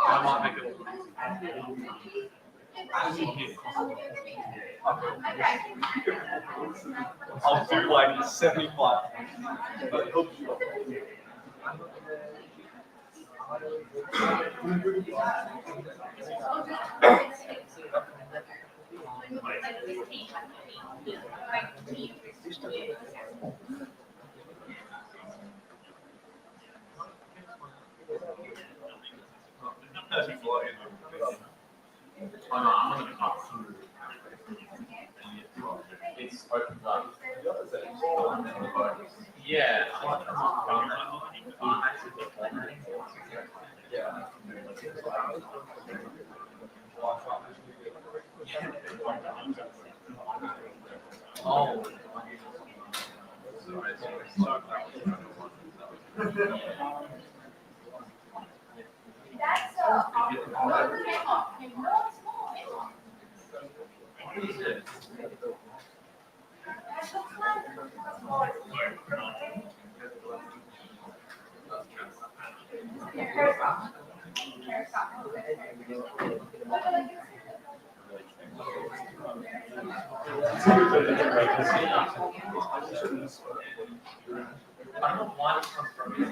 I might make it. I'll do like 75. But he'll do Oh, no, I'm gonna cut through. It's opened up. Yeah. Oh. I don't know why this comes from me.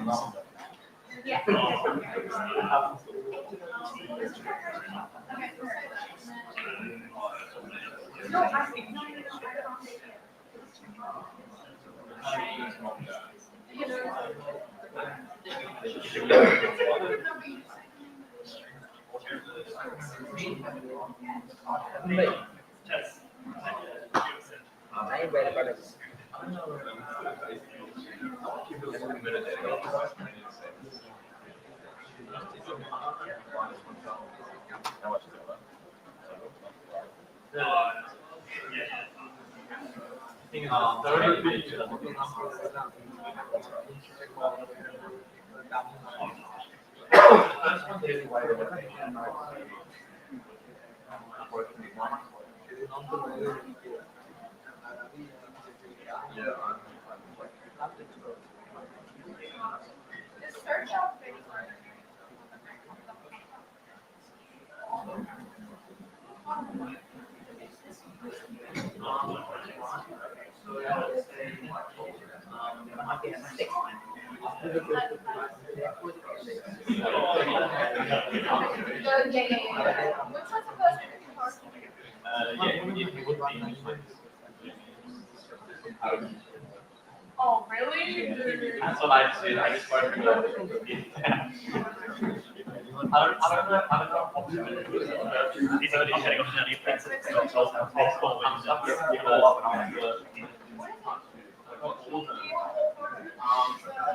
How much is it? Oh, really? That's what I did. I just went through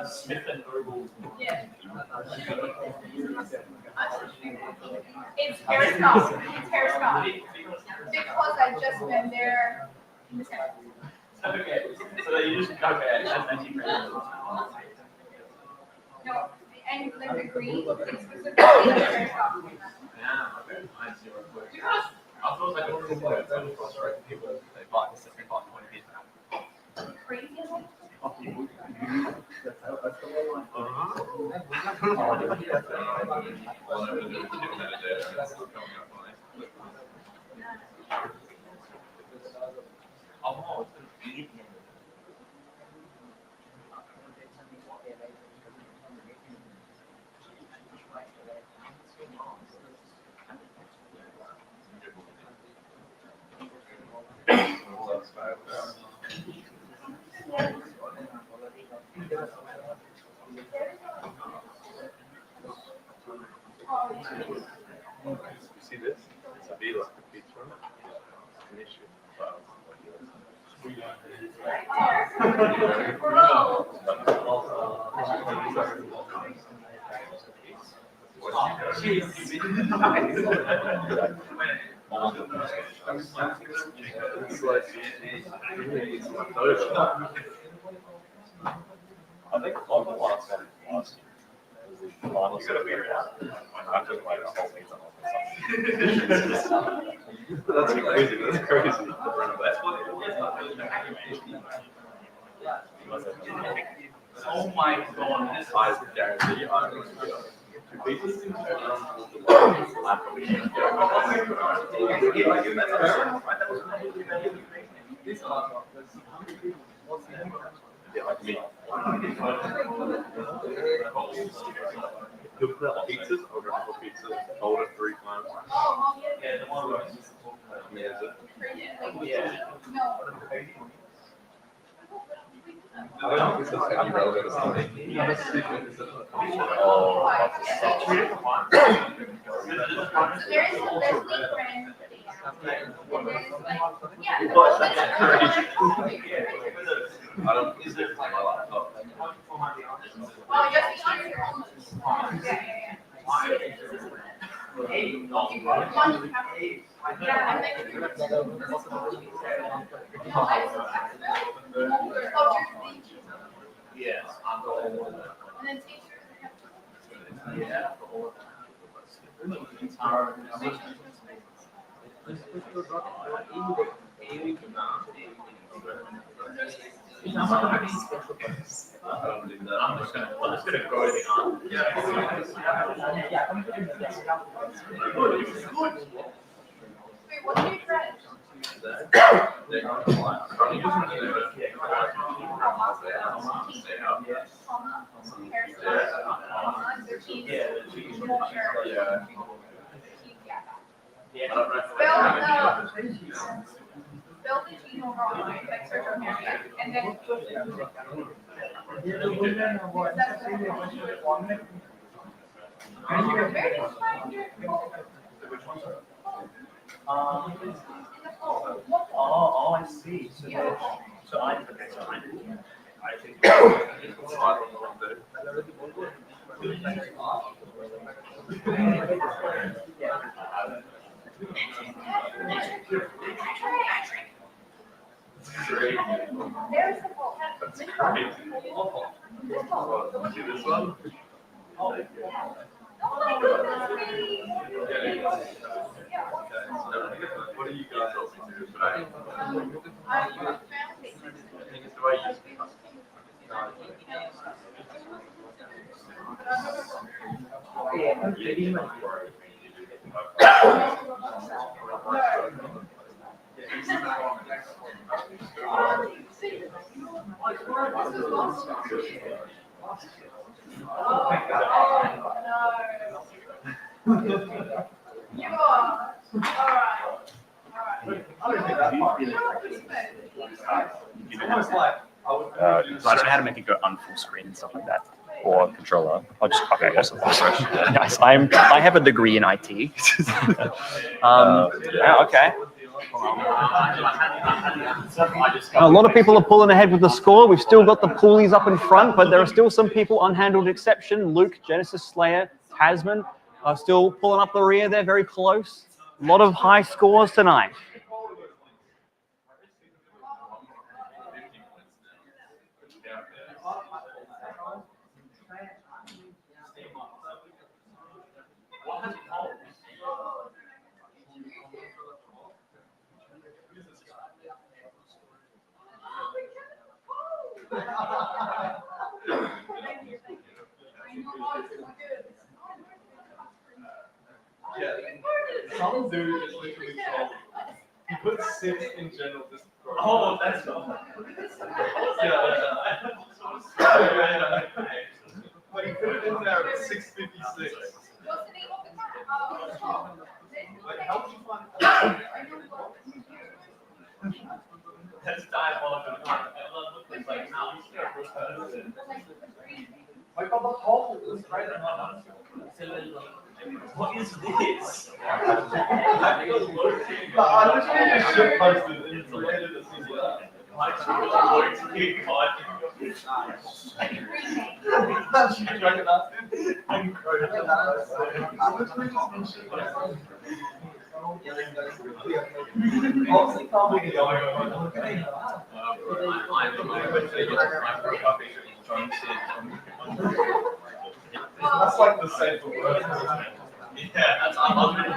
Smith and Noble. Yeah. It's hairstyle. It's hairstyle. Because I've just been there. Okay, so you just okay. No, and like the green, it's specifically hairstyle. Yeah, okay. Because I thought like people they buy the second part 20 years. Crazy. Oh, You see this? It's a V like a pizza. An issue. It's like, I think the last one last year. The finals got a beer out. I took like a whole pizza off or something. That's crazy. That's crazy. That's what it is. my God, this I guarantee I'm going to be honest. Yeah, like me. He'll put out pizzas, I'll go for pizzas, order 3 times. I don't know if this is any relevant or something. I don't use it for my laptop. Yes, I'm going. Yeah. I'm just gonna go to the on. Wait, what did you try? Spell the cheese over on my like search on here, and then. Where did you find your? Oh, I see. So, I think. There's the fault. See this one? Oh my goodness. What are you guys up to today? I found it. Do I use You are. All right. So I don't know how to make it go on full screen and stuff like that. Or controller. I'll just okay, awesome. Nice. I have a degree in IT. Yeah, okay. A lot of people are pulling ahead with the score. We've still got the poolies up in front, but there are still some people unhandled exception. Luke, Genesis Slayer, Tasman are still pulling up the rear. They're very close. A lot of high scores tonight. Yeah, some dude is literally solid. He put 6 in general just for Oh, that's all. yeah. But he put it in there at 656. What's the name of the car? Like, how would you find That's diabolical. I love looking like now. I got the whole is right on. What is this? I literally just shit posted and created a CCR. You recognize it? Obviously, can't be that's like the safer word. Yeah, that's I love it. I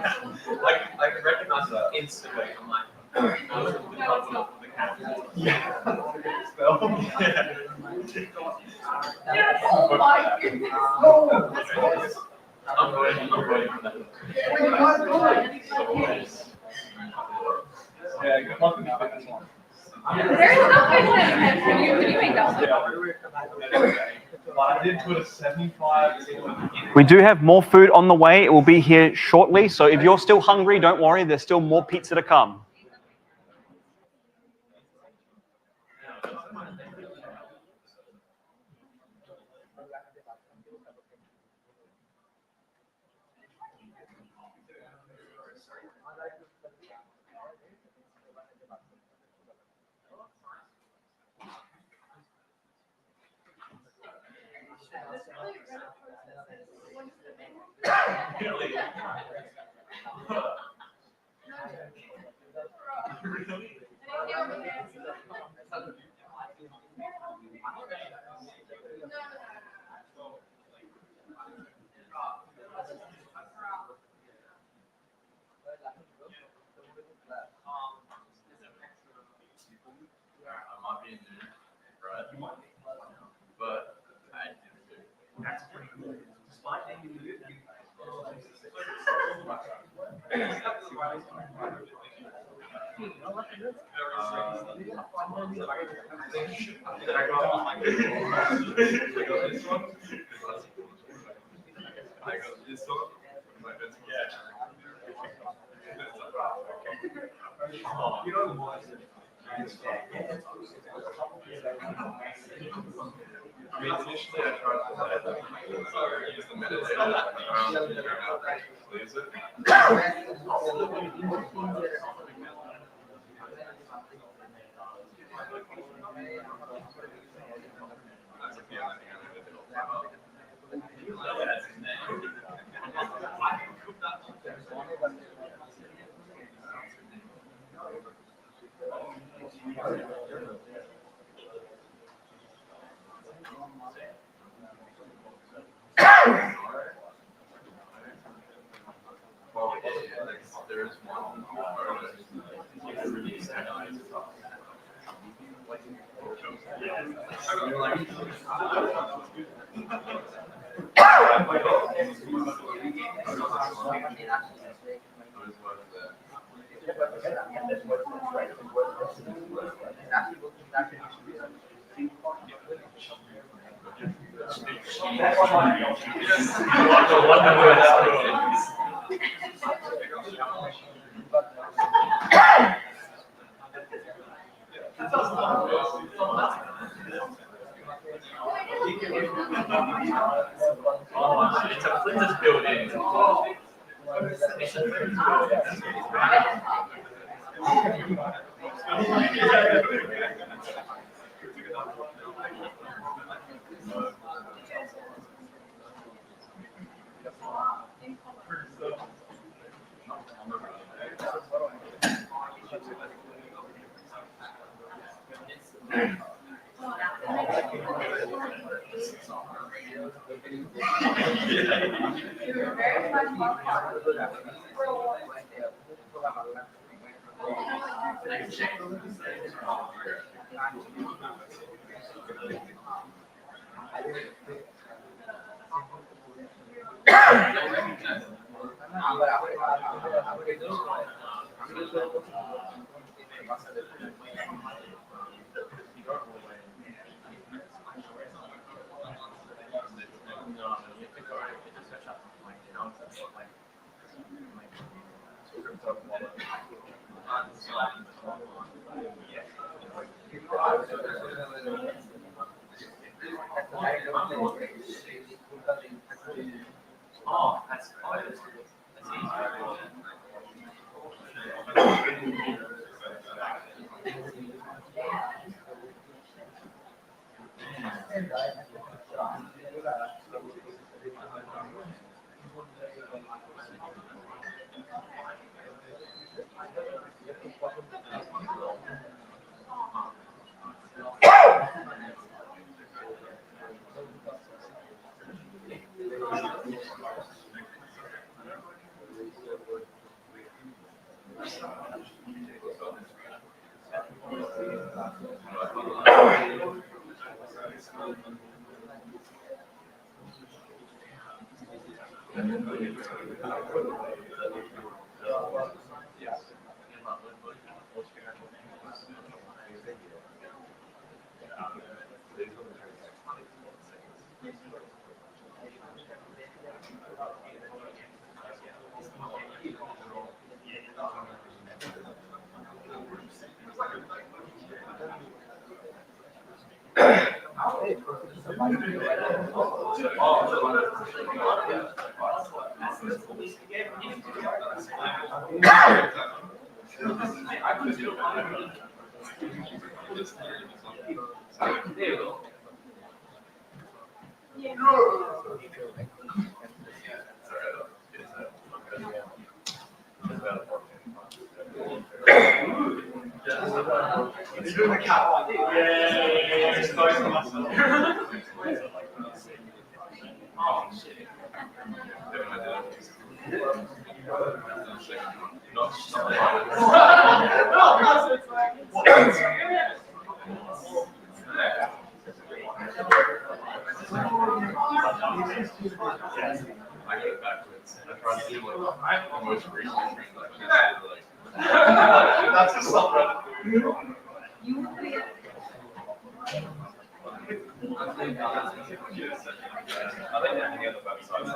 can recognize it instantly. I'm like, I was looking up the cat. Yeah. Oh my goodness. I'm voting for that. Yeah, good luck with this one. There is no question. Can you make that one? But I did put a 75 in. We do have more food on the way. It will be here shortly. So if you're still hungry, don't worry. There's still more pizza to come. I might be in there, right? But I didn't do it. I got this one. My best You know the boys. I mean, initially I tried to use the metadata to figure out how to use it. That's like the only thing I never did. Well, there's one. Oh, it's a Flinders building. It's a Flinders building. Oh, that's I got it backwards. I tried to do like the most recent transaction. That's a subreddit. I think any other websites.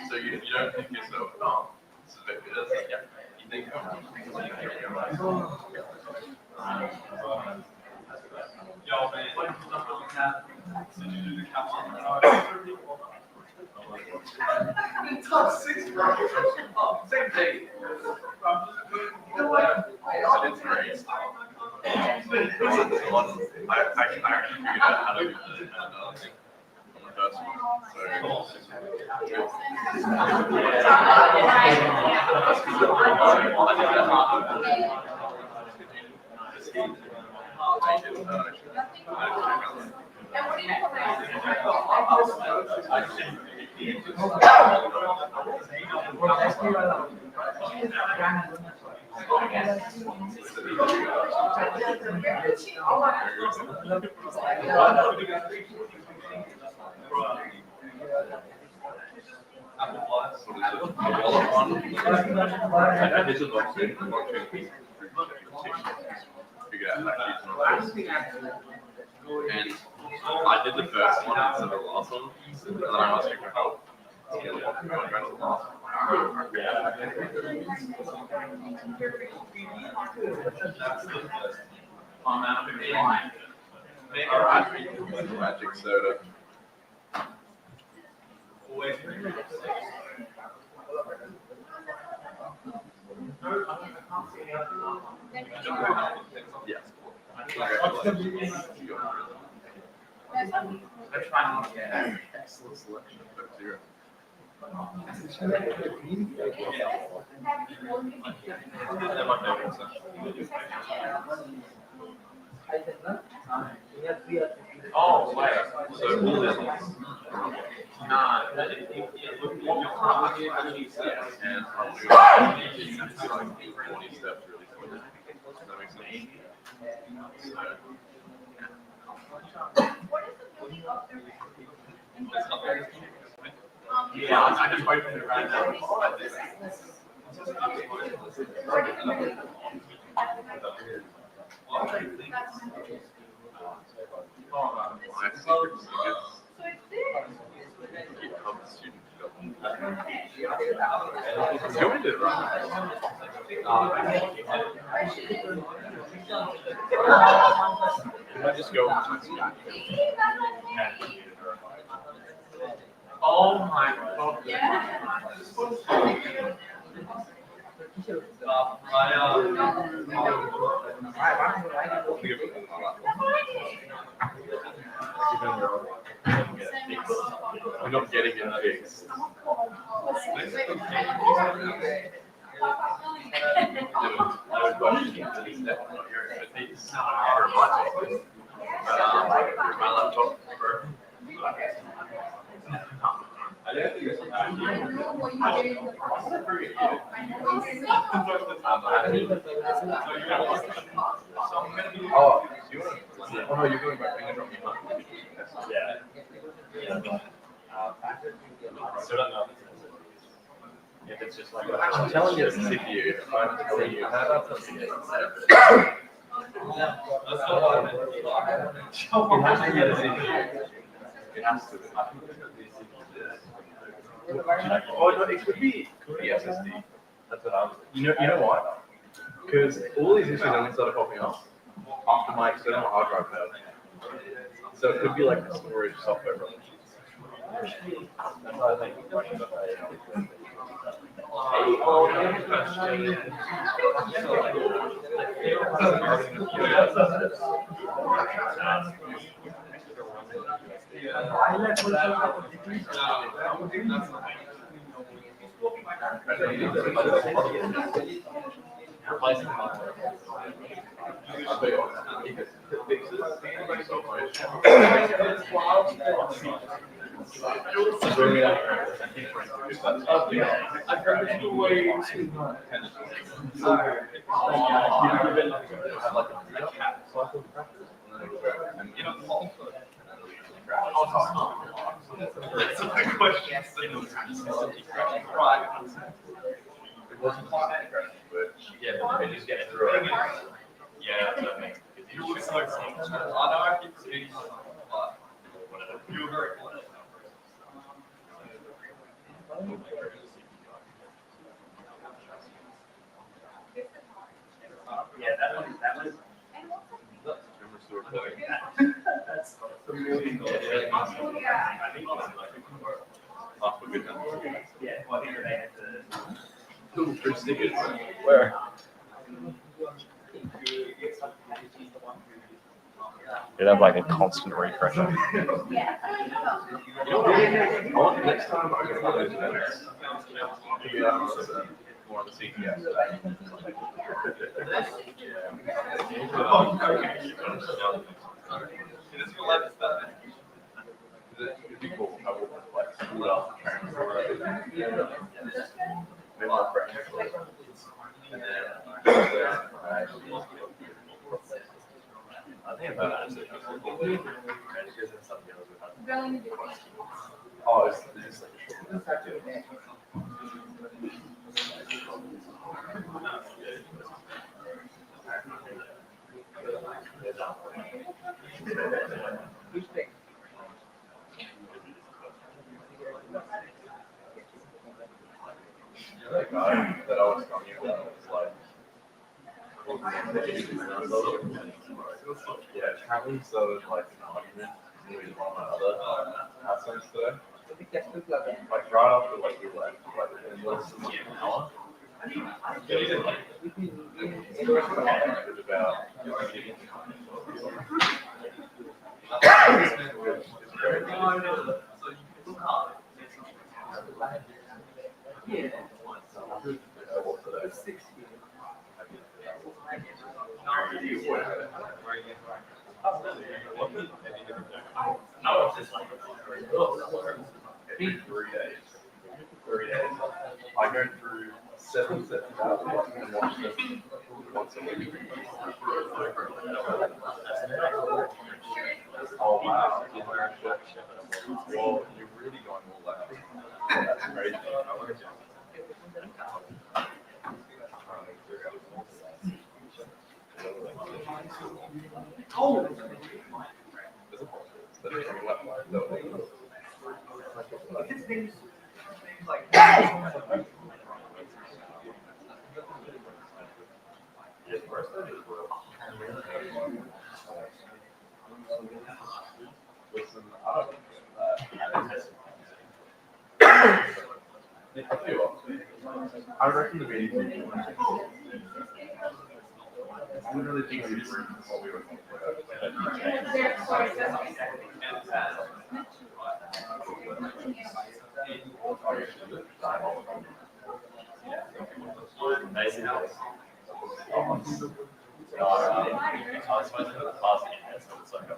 So you don't think yourself, oh, this is a bit good. It's like, yeah, you think, top 6, bro. Same day. It's great. I actually figured out how to do the another thing on the first one. And I did the first one instead of the last one, and then I asked you for help. Magic soda. Yes. Excellent selection of Coke Zero. Oh, wait. So Yeah, I just opened it right now. Can I just go? Oh my god. We're not getting it fixed. My laptop. I don't know what you did in the past. Oh, you want to? Oh no, you're going back. You're dropping money. Yeah. So don't know if it's just like I'm telling you, it's a CPU. I'm telling you, how that's a CPU. It has to be a CPU. It has to be. Oh no, it could be SSD. That's what I was. You know why? Because all these issues only started popping up after my external hard drive failed. So it could be like a storage software problem. That's why I think it's running the I've heard this way too much. Yeah, but they just get through it. Yeah, that's what I mean. You were so I know I keep seeing but you were very close. Yeah, that was. That's the movie. I think Oh, for goodness. yeah, well, I think they had to. Little free stickers. Where? You'd have like a constant refresher. You know what? Next time I'm going to have those events. Figure out more on the CPS. It'd be cool. I would like school out maybe my friends. And then I think about it. Oh, it's just like that guy that I was talking about was like, yeah, apparently he started like an argument with one of my other housemates today. Like right after like we left, like in less than an hour. It was about No, it's just like. 3 days. 3 days. I go through 7 sets of videos and watch them once a week. Oh wow. Well, really going all out. That's crazy. I reckon the meeting would be I really think we were what we were thinking Amazing. I was supposed to have a class in here, so it's like a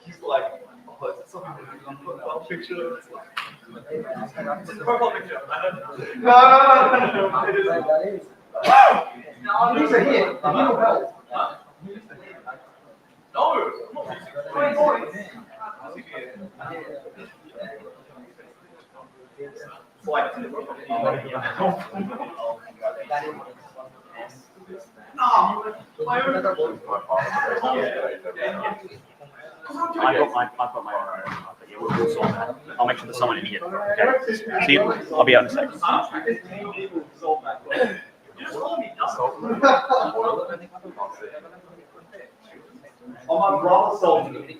he's like, oh, is it something that you can put a picture? It's a profile picture. No, it isn't. No, these are here. No, I'm not using it's like, I've got my own, but yeah, we'll sort that. I'll make sure there's someone in here. Okay. See you. I'll be out in a second. Oh, my brother sold it.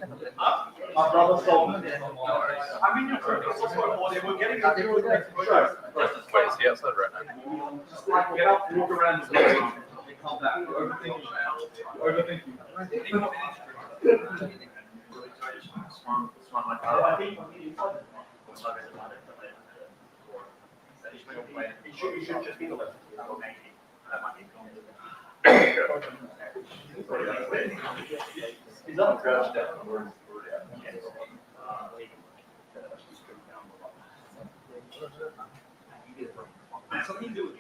My brother sold it. I mean, we're getting a deal with that. Wait, is he outside right now? Just like get up, walk around the building, and come back. Overthinking. You should just be the left. He's on the crouch down. Something to do with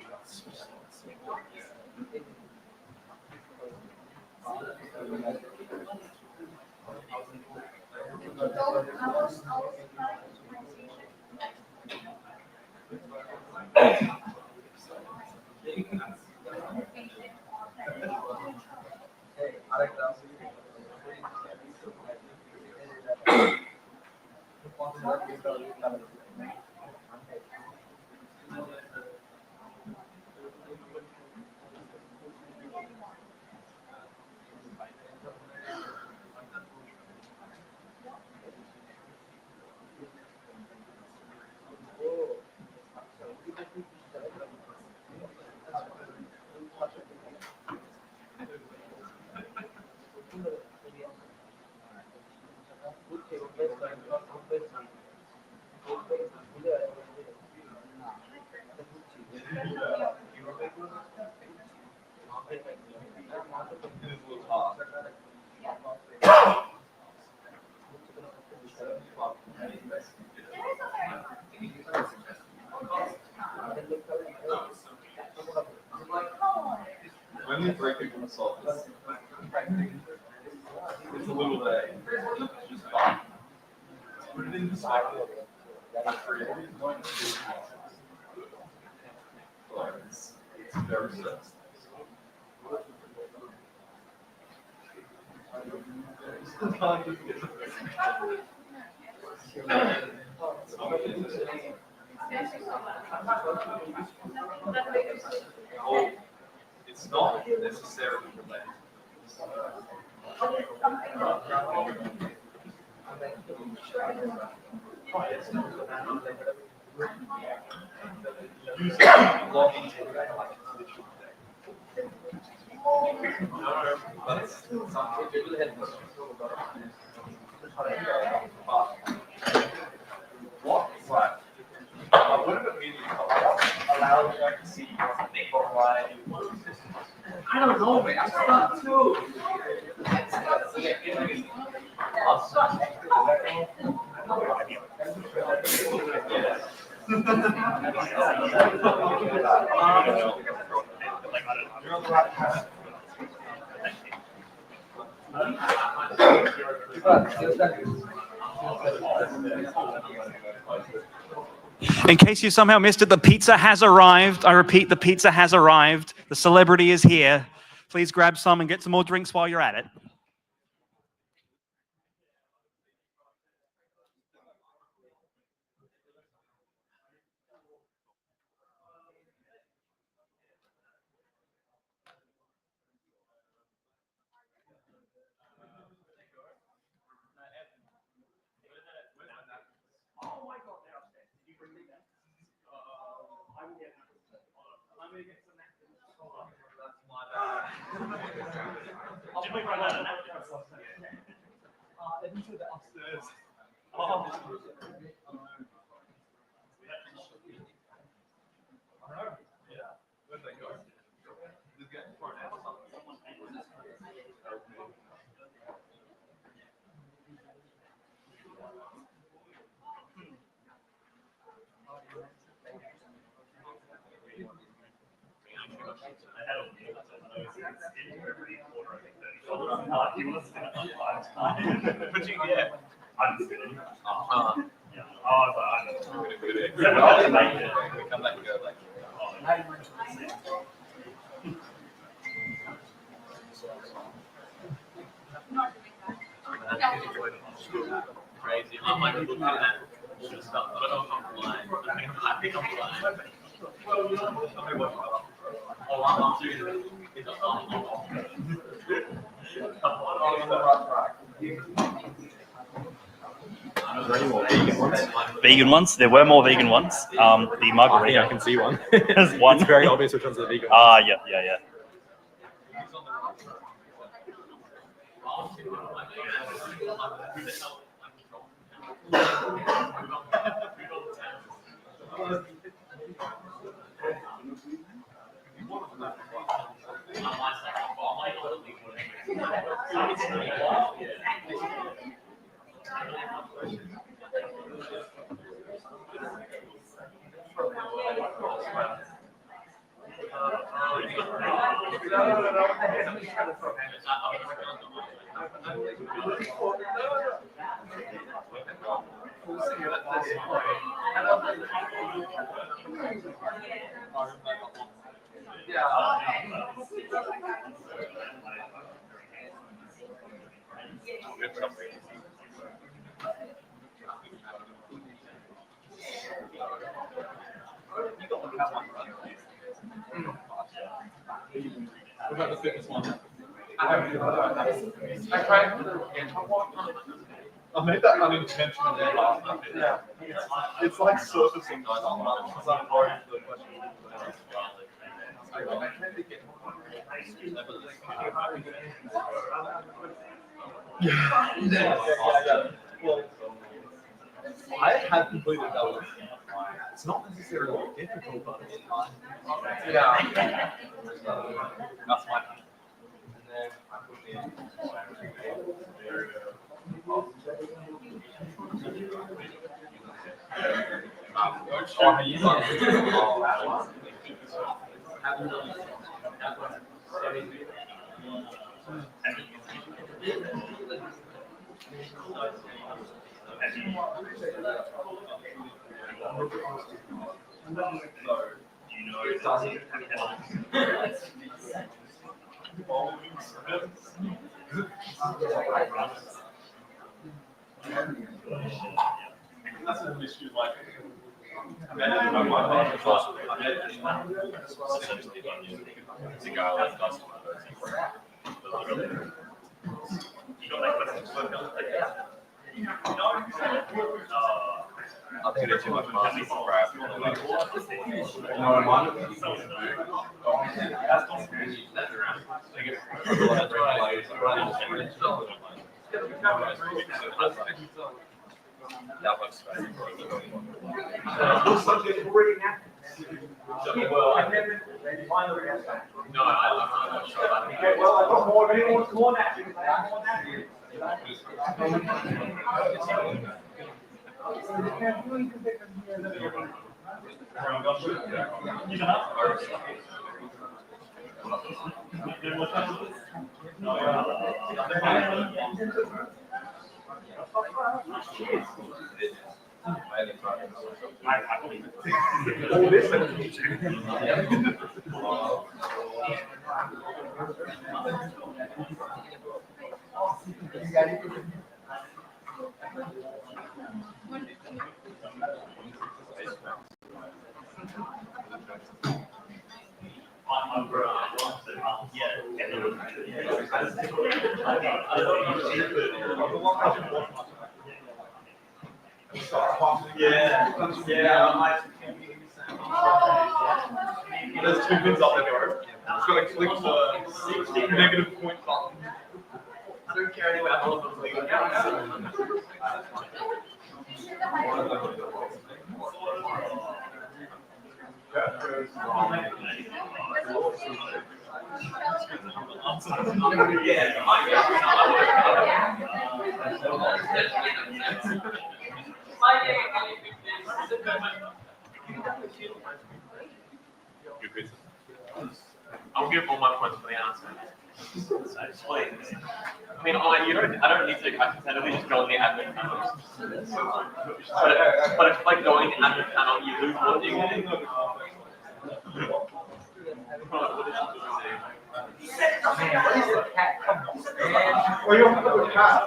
when you break it from the salt, it's a little bit. It's just fine. Put it in the cycle. It's very sensitive. Oh, it's not necessarily related. What? Right. I would have immediately allowed you to see I don't know, man. I thought too. In case you somehow missed it, the pizza has arrived. I repeat, the pizza has arrived. The celebrity is here. Please grab some and get some more drinks while you're at it. Crazy. I'm like, look at that. Should stop. But I'm blind. I think I'm blind. Oh, I'm serious. Vegan ones? There were more vegan ones. The margarita. I can see one. There's one. It's very obvious which one's the vegan one. Ah, yeah, yeah, yeah. What about the fitness one? I tried the anti-walk. I made that unintentionally last night. Yeah. It's like surfacing nice on that because I'm worried for the question. I tend to get yeah. Well, I have completed that one. It's not necessarily difficult, but it's fun. Yeah. That's my thing. And then I put in. That's an issue like I'll get it too much money for grab. No, I'm not sure. Okay, well, I've got more. If anyone wants more napkins, I have more napkins. All this There's two pins up there, bro. Just gotta click the negative point button. I don't care anyway. I love the I'll give all my points for the answer. I mean, I don't need to. I can technically just go on the admin panel. But if like going in the admin panel, you lose what you get. Well, you have the cat.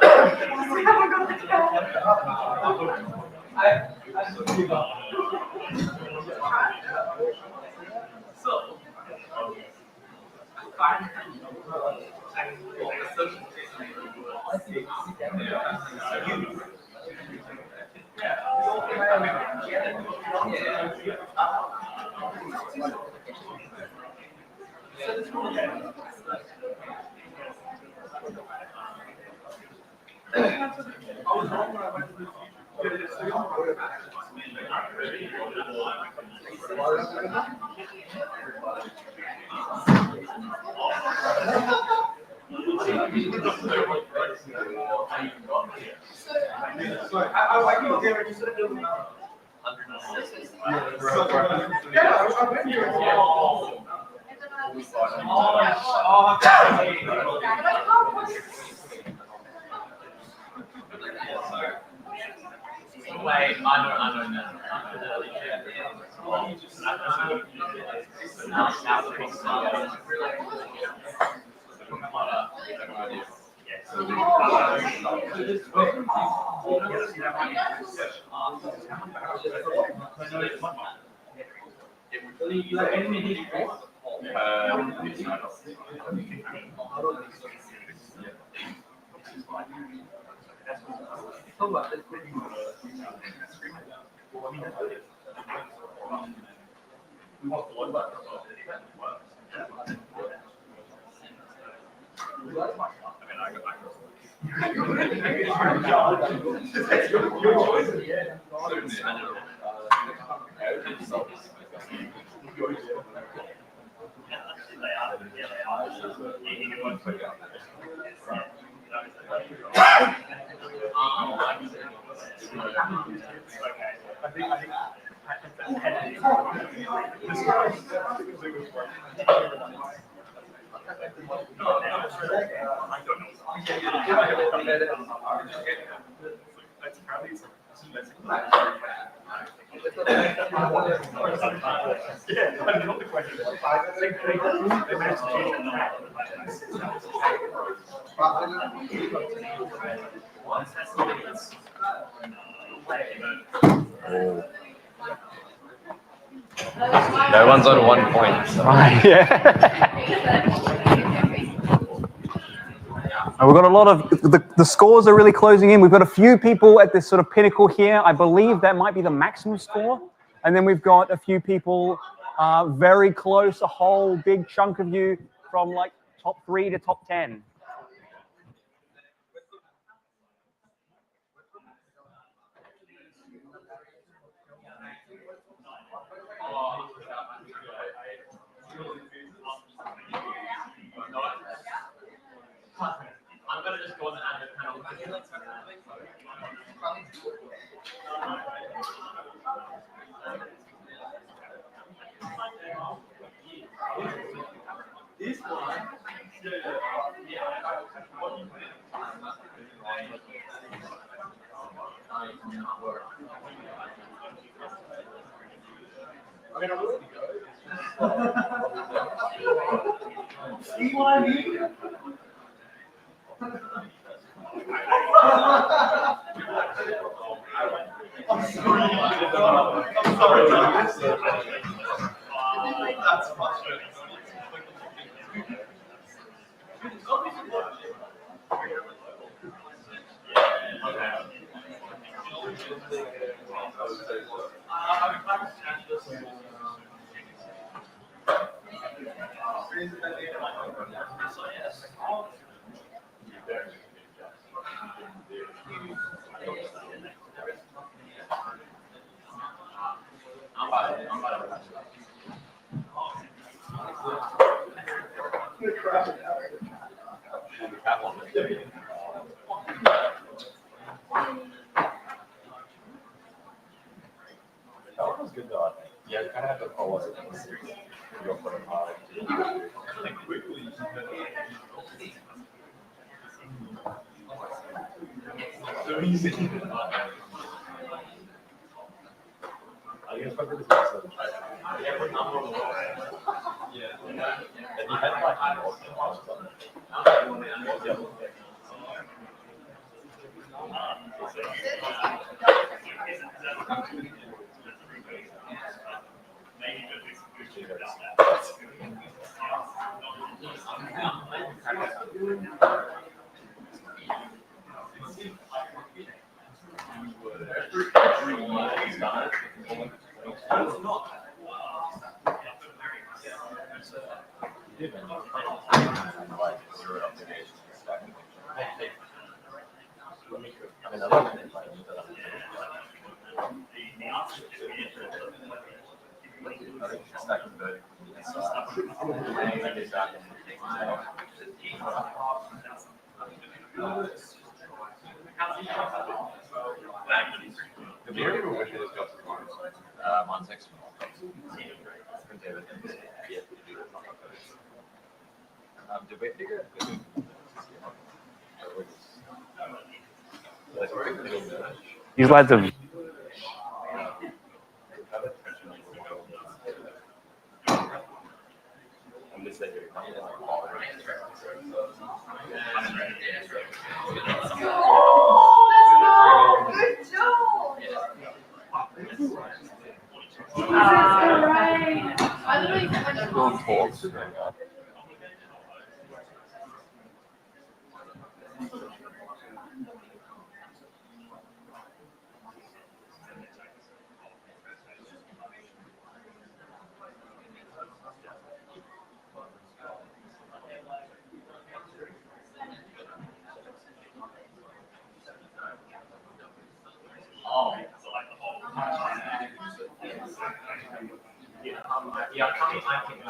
Wait, I know now. No one's on 1 point. So. Right, yeah. We've got a lot of, the scores are really closing in. We've got a few people at this sort of pinnacle here. I believe that might be the maximum score. And then we've got a few people very close, a whole big chunk of you from like top 3 to top 10. I'm gonna just go on the admin panel. This one, see what I mean? I'm sorry. That's frustrating. That one was good though, I think. Yeah, you kind of have to follow it. Go for it hard. So easy. I guess probably this was yeah. And you had like the beer or which is just mine's next one. Did we figure it? These lads have Good job. I literally yeah, coming I think.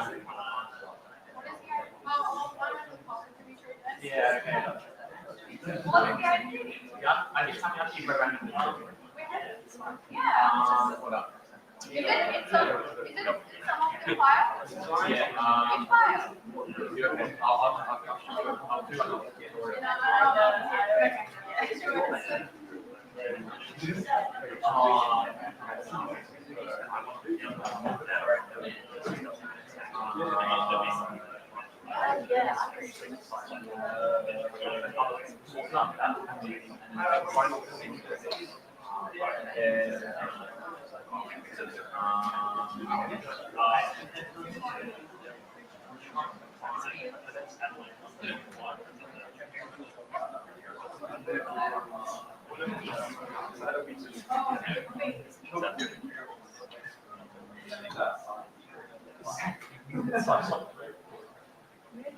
Yeah, okay. Yeah, I think something else you were randomly. What up? Is it an file? Yeah, File. I'll do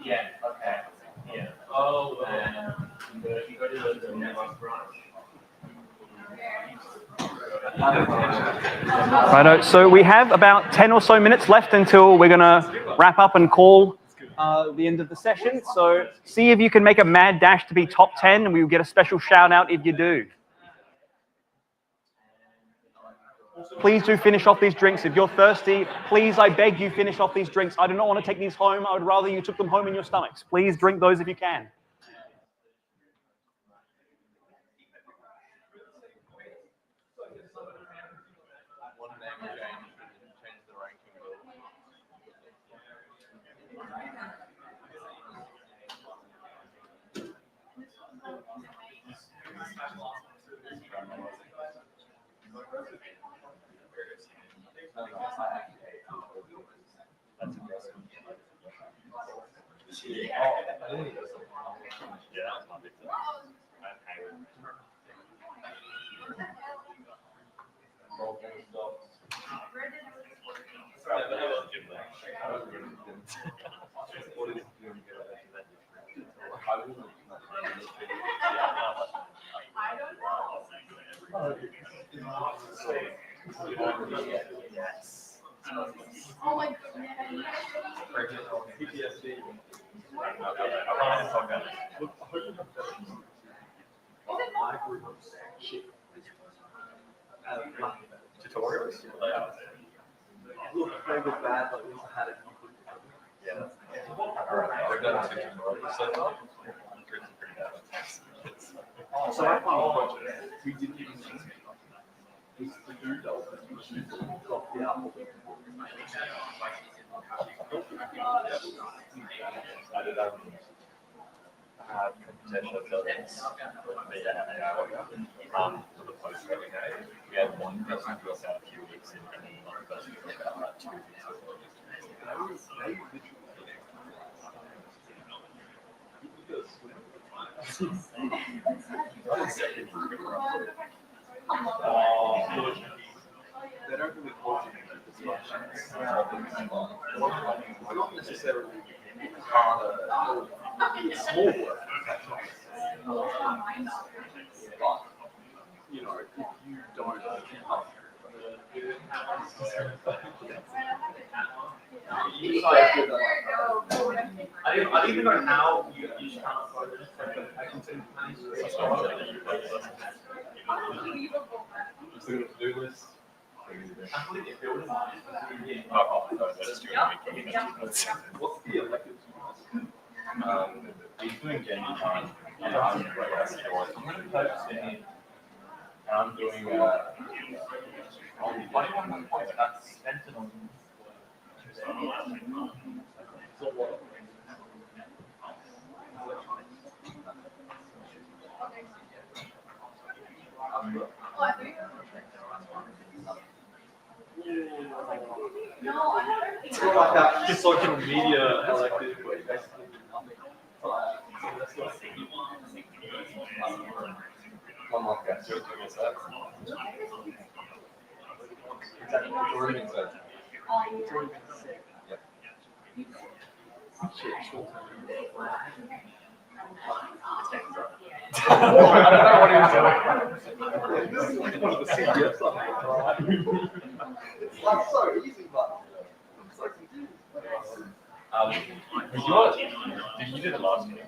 Yeah, okay. Yeah. Oh, and you go to the network branch. Righto, so we have about 10 or so minutes left until we're going to wrap up and call the end of the session. So see if you can make a mad dash to be top 10, and we will get a special shout out if you do. Please do finish off these drinks. If you're thirsty, please, I beg you, finish off these drinks. I do not want to take these home. I would rather you took them home in your stomachs. Please drink those if you can. One name change the ranking rule. Oh my goodness. PTSD. Tutorials? Look, they were bad, but we had it. Yeah. We've done 2 tutorials so far. So I found we didn't even it's the dude that was got the apple. I did computational intelligence with the AI for the post that we had. We had one person who was out a few weeks in, and then another person who was out like 2 weeks. They don't really call you as much. Not necessarily harder, small work. But, you know, if you don't I don't even know how you can't find this. I can send Do this. I believe it building line. What's the elective? He's doing game design, and I'm doing I'm doing That's centered on. It's not like that social media elective where you basically do nothing. one more guy. So what's that? Exactly. It's already been said. I don't know what he was doing. This is like one of the CBS stuff. It's like so easy, but it's like Did you do the last game?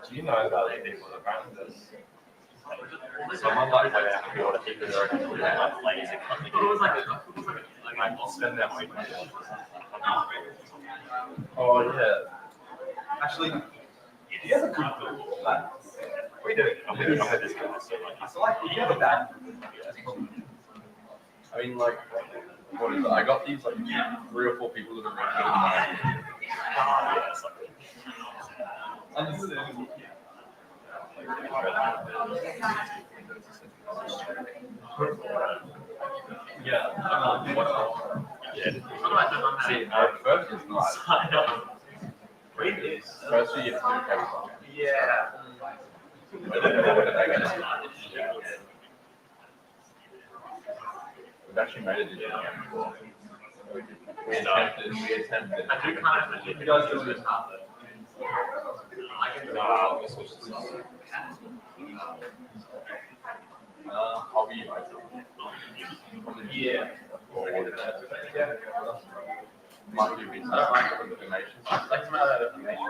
Do you know about the people apparently there's someone like that who want to keep their own laser cutting? It was like I'll spend that week. oh yeah. Actually, he has a good build. Like, We do. I'm with this guy. I feel like if you have a bad I mean, like, what is it? I got these like 3 or 4 people that are really good. Understandable. Yeah. See, first is nice. Read this. First you get to do everything. Yeah. We've actually made it. We attempted. I do kind of, you guys do this half it. I can do I'll be yeah. Might be a bit like information. Like some other information.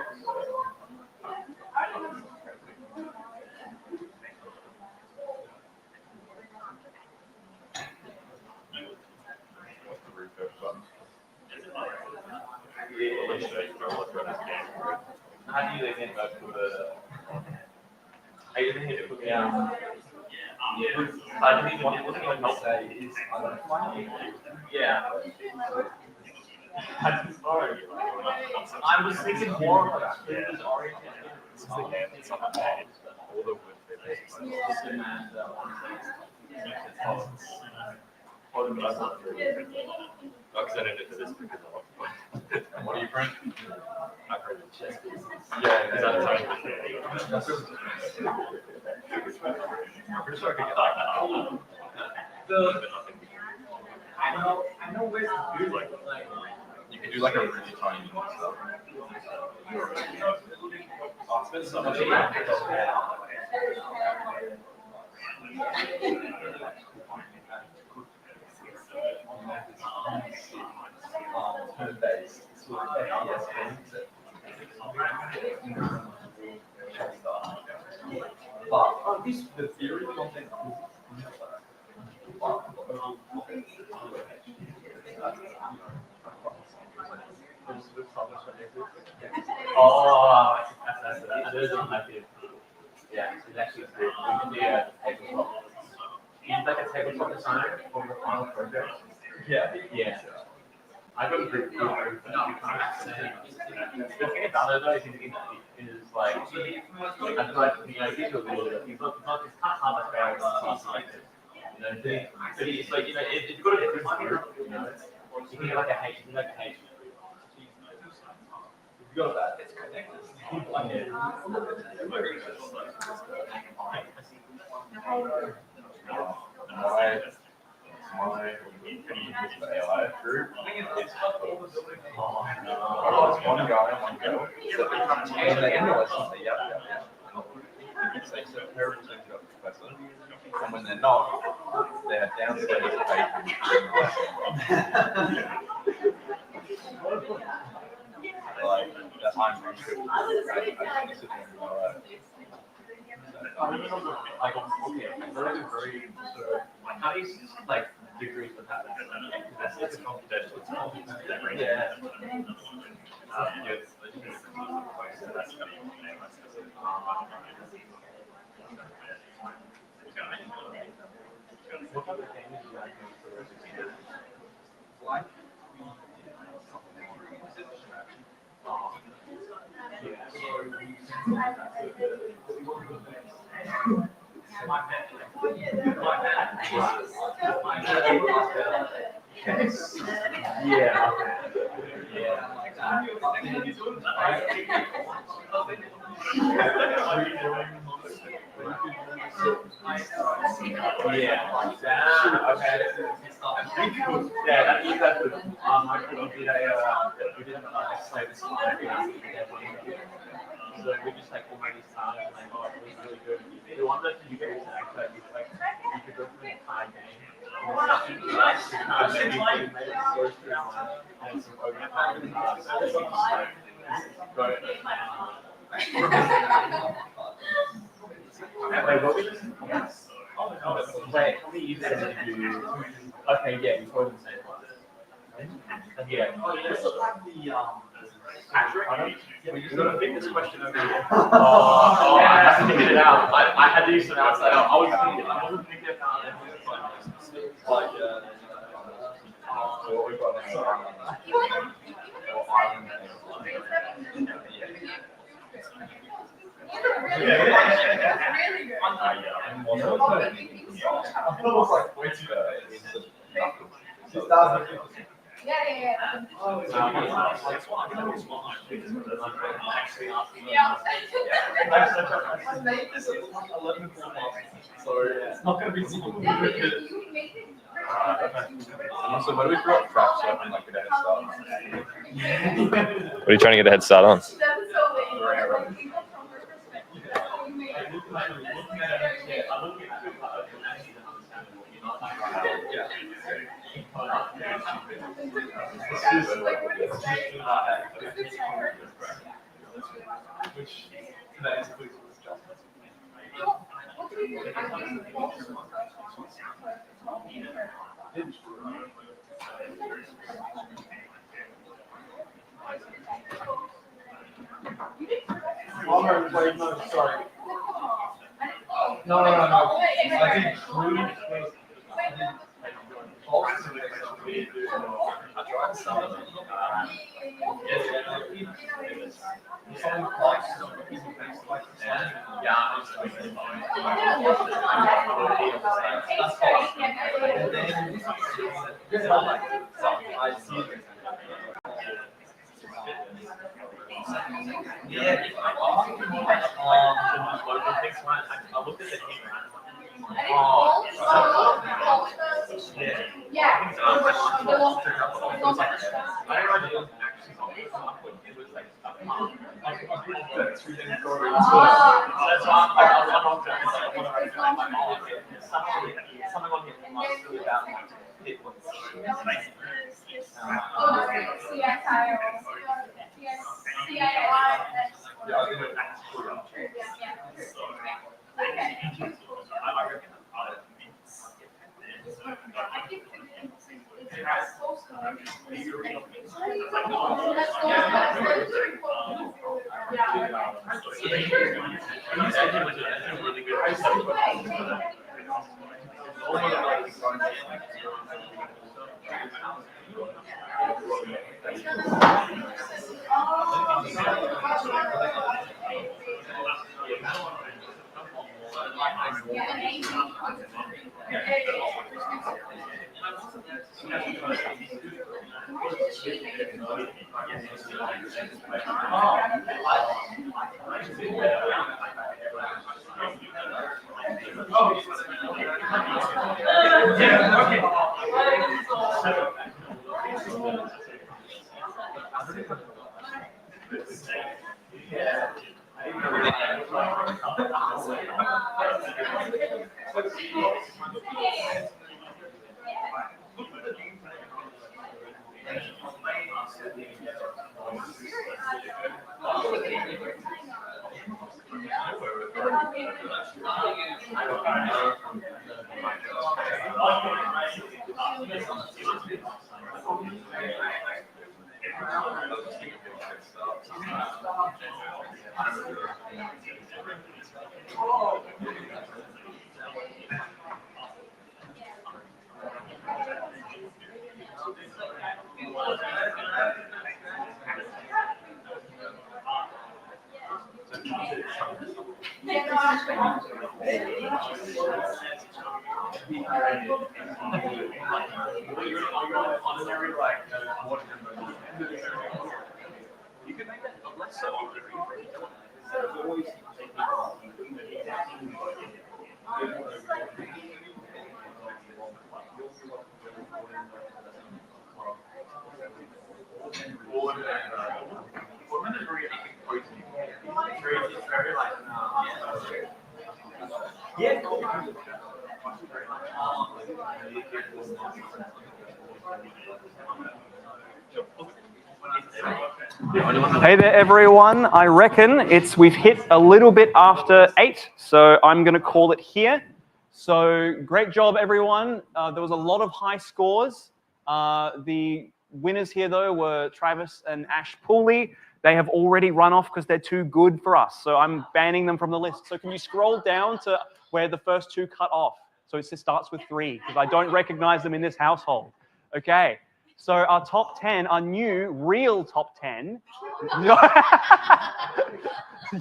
What's the refresh button? How do you then go to the? Are you going to put down? Yeah. I didn't even want to say is yeah. I was thinking more of like Flinders oriented. All the wood because I didn't do this because and what do you print? I printed chest. Yeah, because I'm trying to I'm pretty sure I could get like I know where to do like you can do like a really tiny stuff. I'll spend so much But the theory content Oh, there's one like it. Yeah, it's actually good. Yeah, tabletop. It's like a tabletop design for the final project. yeah. Yeah. I got a group. The thing about it though is like I feel like the idea of it is it's not it's kind of hard to fail. You know, but it's like it's got a different spirit. You know, you can get like a H, you can like a H. You got that. It's connected. My AI group is one guy and one girl. And they analyze something, yeah. They say terrible things about the professor. And when they're not, they're downstairs baking. Like, that I'm really good. I sit there and go, Like, okay, very, very, how do you like degrees with that? That's confidential. Yeah. What other things do you guys do for yeah. Okay. Yeah, that's good. I did a slate this so we just like all these times and like, oh, it was really good. The one that you get to actually like you could go through the entire game. And then you made it so streamlined and some overpowered cards. So you just like go wait, what we just wait, how many users did you okay, yeah, you probably the same one. Yeah. Oh, yeah. Patrick, we just gotta pick this question over here. I have to figure it out. I had to do some outside. I wasn't thinking about it. like, what we've got Yeah. I made this at 11 so it's not going to be super complicated. So when we throw up traps, so I can like get a head start. What are you trying to get a head start on? Which that is please was just. Oh, no, wait, no, sorry. No. I think Trudy Hey there, everyone. I reckon we've hit a little bit after 8, so I'm going to call it here. So great job, everyone. There was a lot of high scores. The winners here, though, were Travis and Ash Pooley. They have already run off because they're too good for us, so I'm banning them from the list. So can you scroll down to where the first 2 cut off? So it starts with 3, because I don't recognize them in this household. Okay. So our top 10, our new real top 10.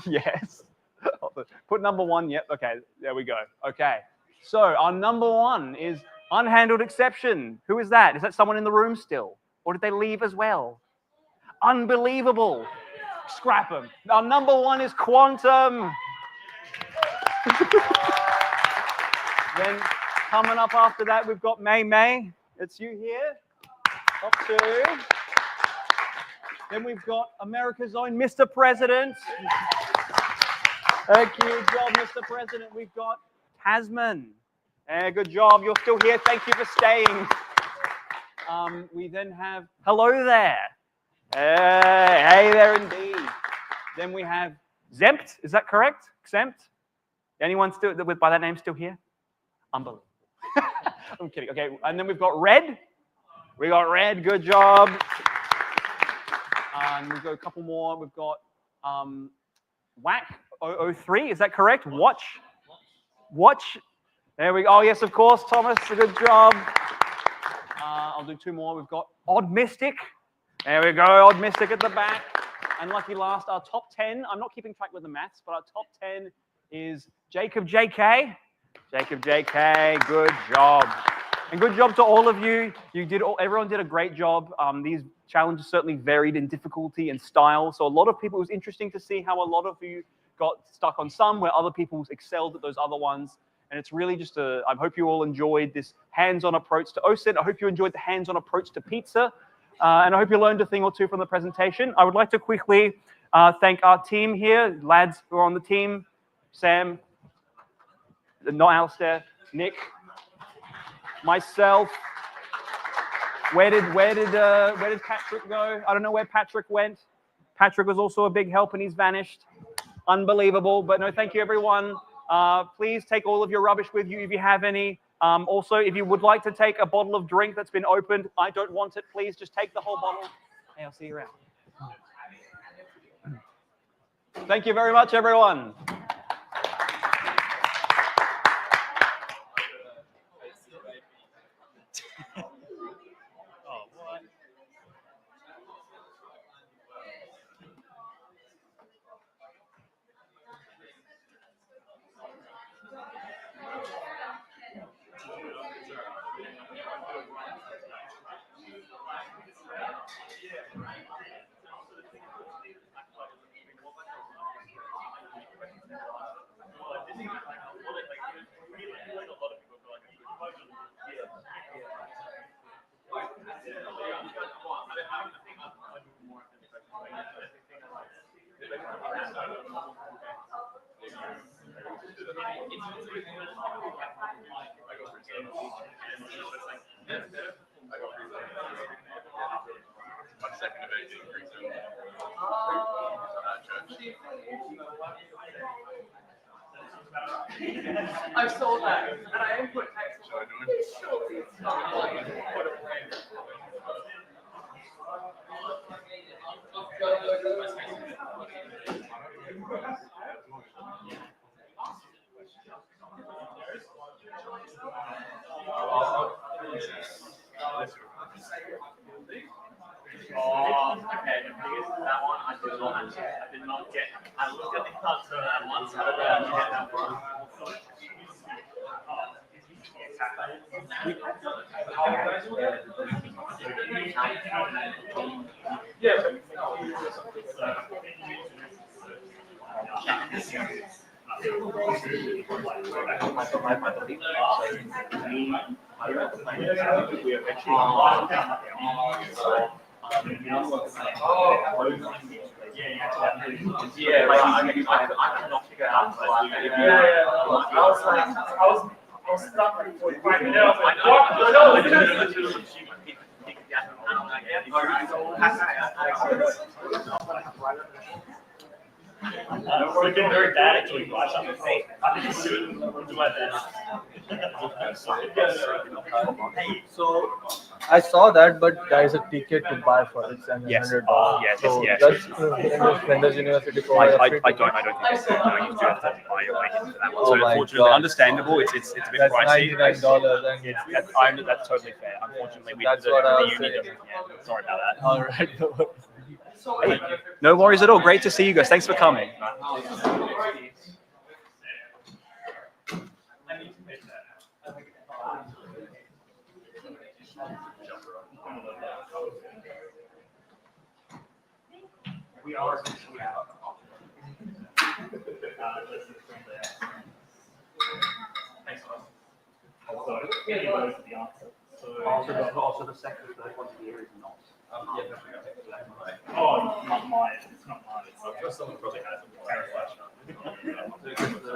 Yes. Put number 1. Yep. Okay. There we go. Okay. So our number 1 is unhandled exception. Who is that? Is that someone in the room still? Or did they leave as well? Unbelievable. Scrap them. Our number one is quantum. Then coming up after that, we've got May May. It's you here. Top two. Then we've got America's own Mr. President. Thank you. Good job, Mr. President. We've got Tasman. Good job. You're still here. Thank you for staying. We then have, hello there. Hey there indeed. Then we have Zempt. Is that correct? Zempt? Anyone still by that name still here? Unbelievable. I'm kidding. Okay, and then we've got Red. We got Red. Good job. We've got a couple more. We've got Whack 003. Is that correct? Watch. There we go. Oh yes, of course, Thomas. A good job. I'll do two more. We've got Odd Mystic. There we go. Odd Mystic at the back. And lucky last, our top 10. I'm not keeping track with the maths, but our top 10 is Jacob JK. Jacob JK, good job. And good job to all of you. Everyone did a great job. These challenges certainly varied in difficulty and style. So a lot of people, it was interesting to see how a lot of you got stuck on some where other people excelled at those other ones. And it's really just I hope you all enjoyed this hands-on approach to OSINT. I hope you enjoyed the hands-on approach to pizza. And I hope you learned a thing or two from the presentation. I would like to quickly thank our team here, lads who are on the team, Sam, not Alistair, Nick, myself. Where did Patrick go? I don't know where Patrick went. Patrick was also a big help and he's vanished. Unbelievable. But no, thank you everyone. Please take all of your rubbish with you if you have any. Also, if you would like to take a bottle of drink that's been opened, I don't want it, please just take the whole bottle. Hey, I'll see you around. Thank you very much, everyone. I saw that, and I input text. Oh, okay. That one I did not get. I looked at the cursor and once I didn't get that one. I cannot figure out. I was stuck for 45 minutes. I was like, what? No. We're getting very bad at doing watch on the thing. I'm just doing my best. So I saw that, but there is a ticket to buy for it, and $100. Yes, so yes. That's Flinders University. I don't think so. No, you do have to buy your way into that one. So unfortunately, understandable. It's a bit That's pricey. $99, and That's totally fair. Unfortunately, we That's did what I the was uni saying. doesn't. Yeah, sorry about that. all right. Hey, no worries at all. Great to see you guys. Thanks for coming. We are essentially out. Thanks, guys. So any of those are the answer. Also the second, third one here is not. Oh, not mine. It's not mine. It's I'm sure someone probably has it.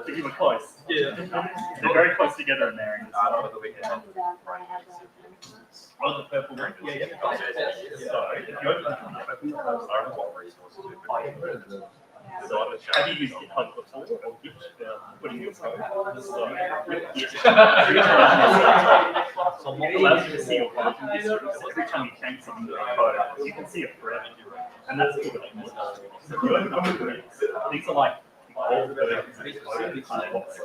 But you were close. Yeah. They're very close together in there. Over the weekend. Oh, the purple one? Yeah. So if you open that one up, so have you used GitHub before or Git putting your code? So it allows you to see your working history. So every time you change something to the code, you can see a thread. And that's cool. So if you open up the threads, these are like old versions of code, kind of what's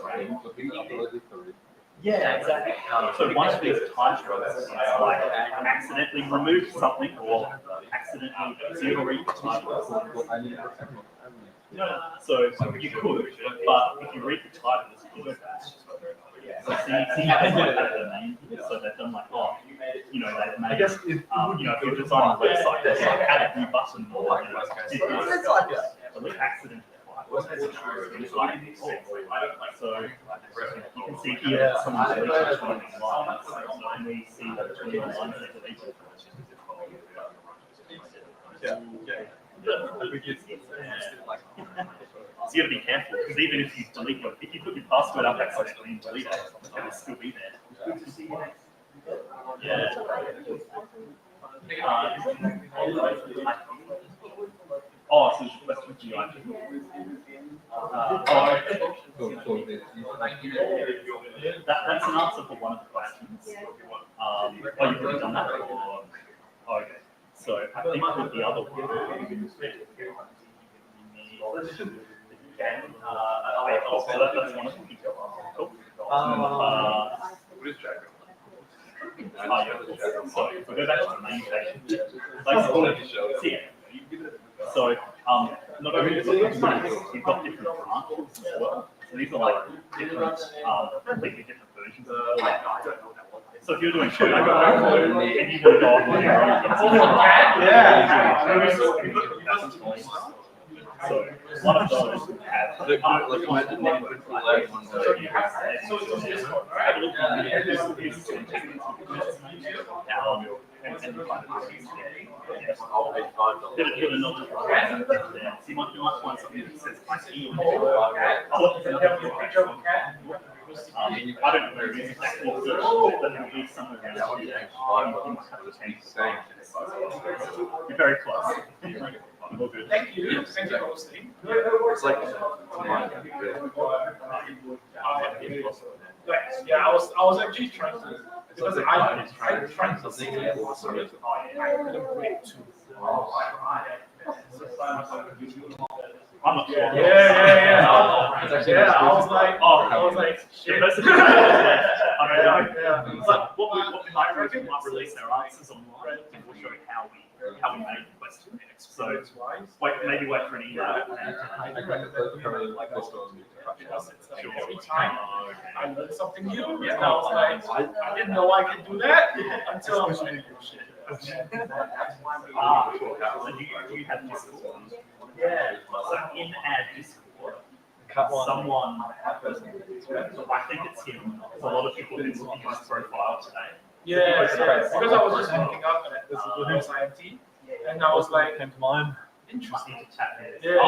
yeah, exactly. So one of these time strokes is like accidentally remove something or accidentally zero read the title. So you could, but if you read the title, it's good. So see, you can like add the name here. So they've done like, oh, you know, they've made, if you're designing a website, there's like add a new button or, you know, accidentally. So you can see here some of the deletions from these lines, and we see that between the lines that deleted. So you got to be careful because even if you delete if you put your password up accidentally and delete it, it'll still be there. Yeah. Oh, so it's question for you. That's an answer for one of the questions. Oh, you've already done that? Or, okay. So I think with the other one, so that's one of them. Cool. So if we go back to the main page, so not only is it you've got different branches as well. So these are like different, completely different versions of it. So if you're doing code and you want to go off on your own, so one of those have you might find something that says I don't know where it is exactly, but it'll be somewhere around here. You might have to change the name. You're very close. All good. Thank you. Thank you for listening. It's like yeah, I was actually trying to because I tried to see it. I couldn't break too. I'm not sure. Yeah. I was like, shit. I don't know. But what we might release our answers online, and we'll show you how we made the question. So maybe wait for an email. Every time I learned something new, and I was like, I didn't know I could do that until I was like, shit. So do you have Discord? Yeah. So in our Discord, someone, I think it's him. There's a lot of people who look at his profile today. Yeah, because I was just looking up at this OSINT, and I was like, Came to mind. Interesting to tap in. yeah.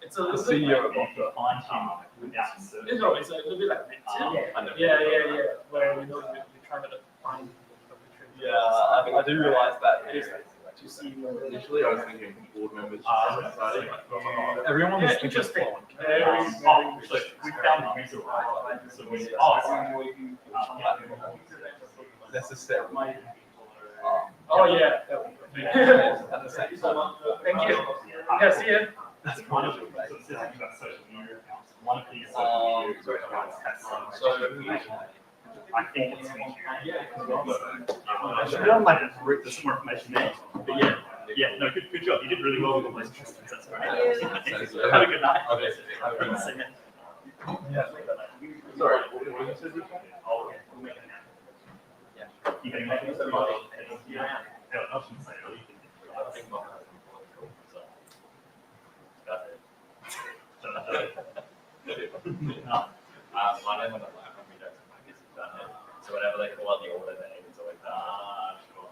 It's a little bit CEO like, of the find him without search. it's a little bit like LinkedIn. Yeah. Where you're trying to find. I do realize that. To see Initially, I was thinking board members. Everyone was thinking interesting. So we found the user right. So we Necessarily. Oh yeah. At the same time. Thank you. Yeah, see ya. that's one of the social media accounts. One of these social media accounts has some information. I think it's there's some more information there. But yeah, no, good job. You did really well with all those questions. That's great. Have a good night. See ya. Sorry. You can make it. Yeah. I shouldn't say it. My name on the laptop, we don't like this done it. So whenever they call out the order name, it's always Sure.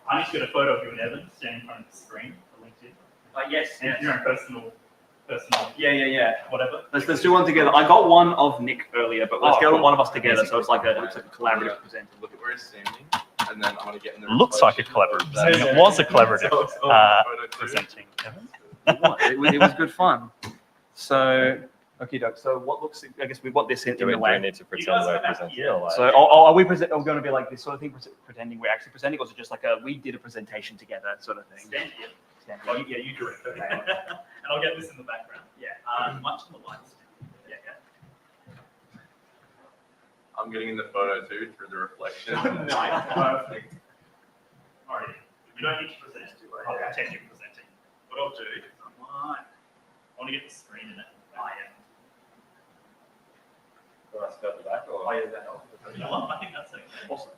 I need to get a photo of you and Evan standing in front of the screen for LinkedIn. Yes. And your own personal. Yeah. Whatever. Let's do one together. I got one of Nick earlier, but let's Oh, get cool. one of us together. So it's like a collaborative presenter. Look at where it's standing, and then I'm gonna get in the. Looks like a collaborative presenting. It was a collaborative presenting. Evan. It was good fun. So, okay, Doug. So what looks? I guess we've got this in Do the we way. need to pretend we're presenting? Or like, So are we going to be like this sort of thing, pretending we're actually presenting, or is it just like we did a presentation together sort of thing? Stand here. Oh, yeah, you do it. Okay. And I'll get this in the background. Yeah. Much on the lights. Yeah. I'm getting in the photo too through the reflection. Nice. Perfect. All right. You don't need to present. I'll pretend you're presenting. What I'll do is I want to get the screen in it. Oh, yeah. do I step back or? Oh, yeah, that helps. You know what? I think that's okay. Awesome.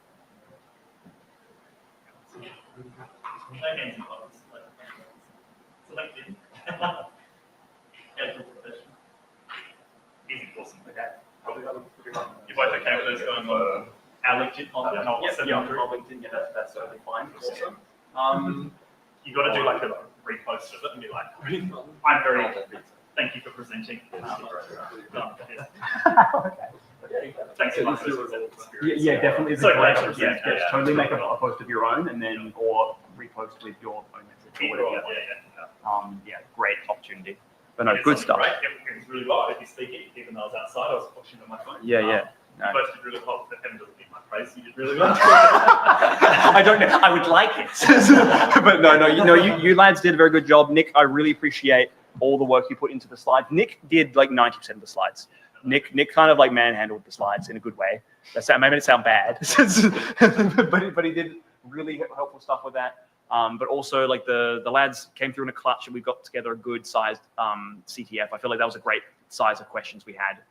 No hands in clothes. Selected. Casual professional. Easy, awesome. Okay. You both okay with those going on our LinkedIn? On LinkedIn. Yeah, that's totally fine. Awesome. You got to do like a repost of it and be like, I'm very. Thank you for presenting. Thanks so much. Yeah, definitely. So glad to Yeah, present. Yeah. totally make a post of your own, and then or repost with your own message or whatever. Yeah, great opportunity. But no, good stuff. Right? It was really well. If you speak it, even though I was outside, I was watching on my phone. Yeah. You No. both did really well. But Evan doesn't need my praise. You did really well. I don't know. I would like it, but no. You lads did a very good job. Nick, I really appreciate all the work you put into the slides. Nick did like 90% of the slides. Nick kind of like manhandled the slides in a good way. That made it sound bad, but he did really helpful stuff with that. But also like the lads came through in a clutch, and we got together a good sized CTF. I feel like that was a great size of questions we had.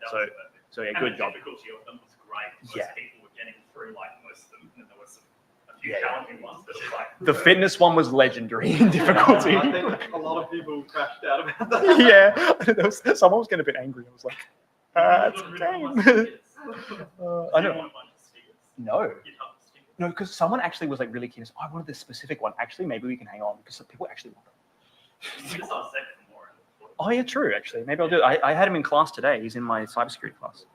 So yeah, good job. The difficulty of them was great. Most Yeah. people were getting through like most of them, and there was a few challenging ones. But it was like The fitness one was legendary in difficulty. I think a lot of people crashed out about that. Yeah, someone was getting a bit angry. I was like, it's a game. I know. No. No, because someone actually was like really keen. I wanted this specific one. Actually, maybe we can hang on because people actually want it. Oh yeah, true. Actually, maybe I'll do it. I had him in class today. He's in my cybersecurity class.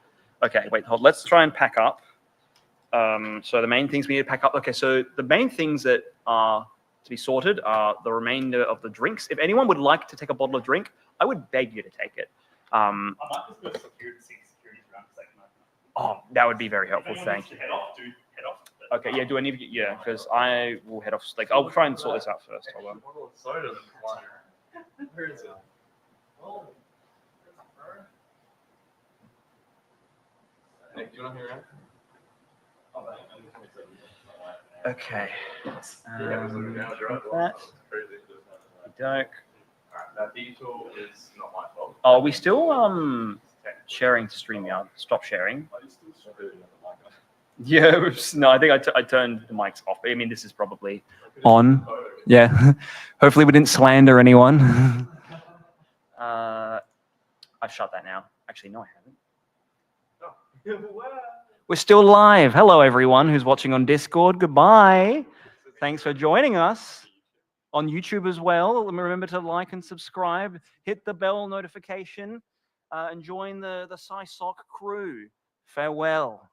Okay, wait, hold. Let's try and pack up. So the main things we need to pack up. Okay, so the main things that are to be sorted are the remainder of the drinks. If anyone would like to take a bottle of drink, I would beg you to take it. I might just go to security around a second. Oh, that would be very helpful. Thank you. Head off. Head off. Okay, yeah. Do I need to get? Yeah, because I will head off. Like, I'll try and sort this out first. Hold on. Where is it? Nick, do you want to hear it? Okay. That. Doke. That detour is not my fault. Oh, are we still sharing to StreamYard? Stop sharing. Yeah. Oops. No, I think I turned the mics off. I mean, this is probably on. Yeah. Hopefully, we didn't slander anyone. I've shut that now. Actually, no, I haven't. We're still live. Hello, everyone who's watching on Discord. Goodbye. Thanks for joining us on YouTube as well. Remember to like and subscribe, hit the bell notification, and join the SciSoc crew. Farewell.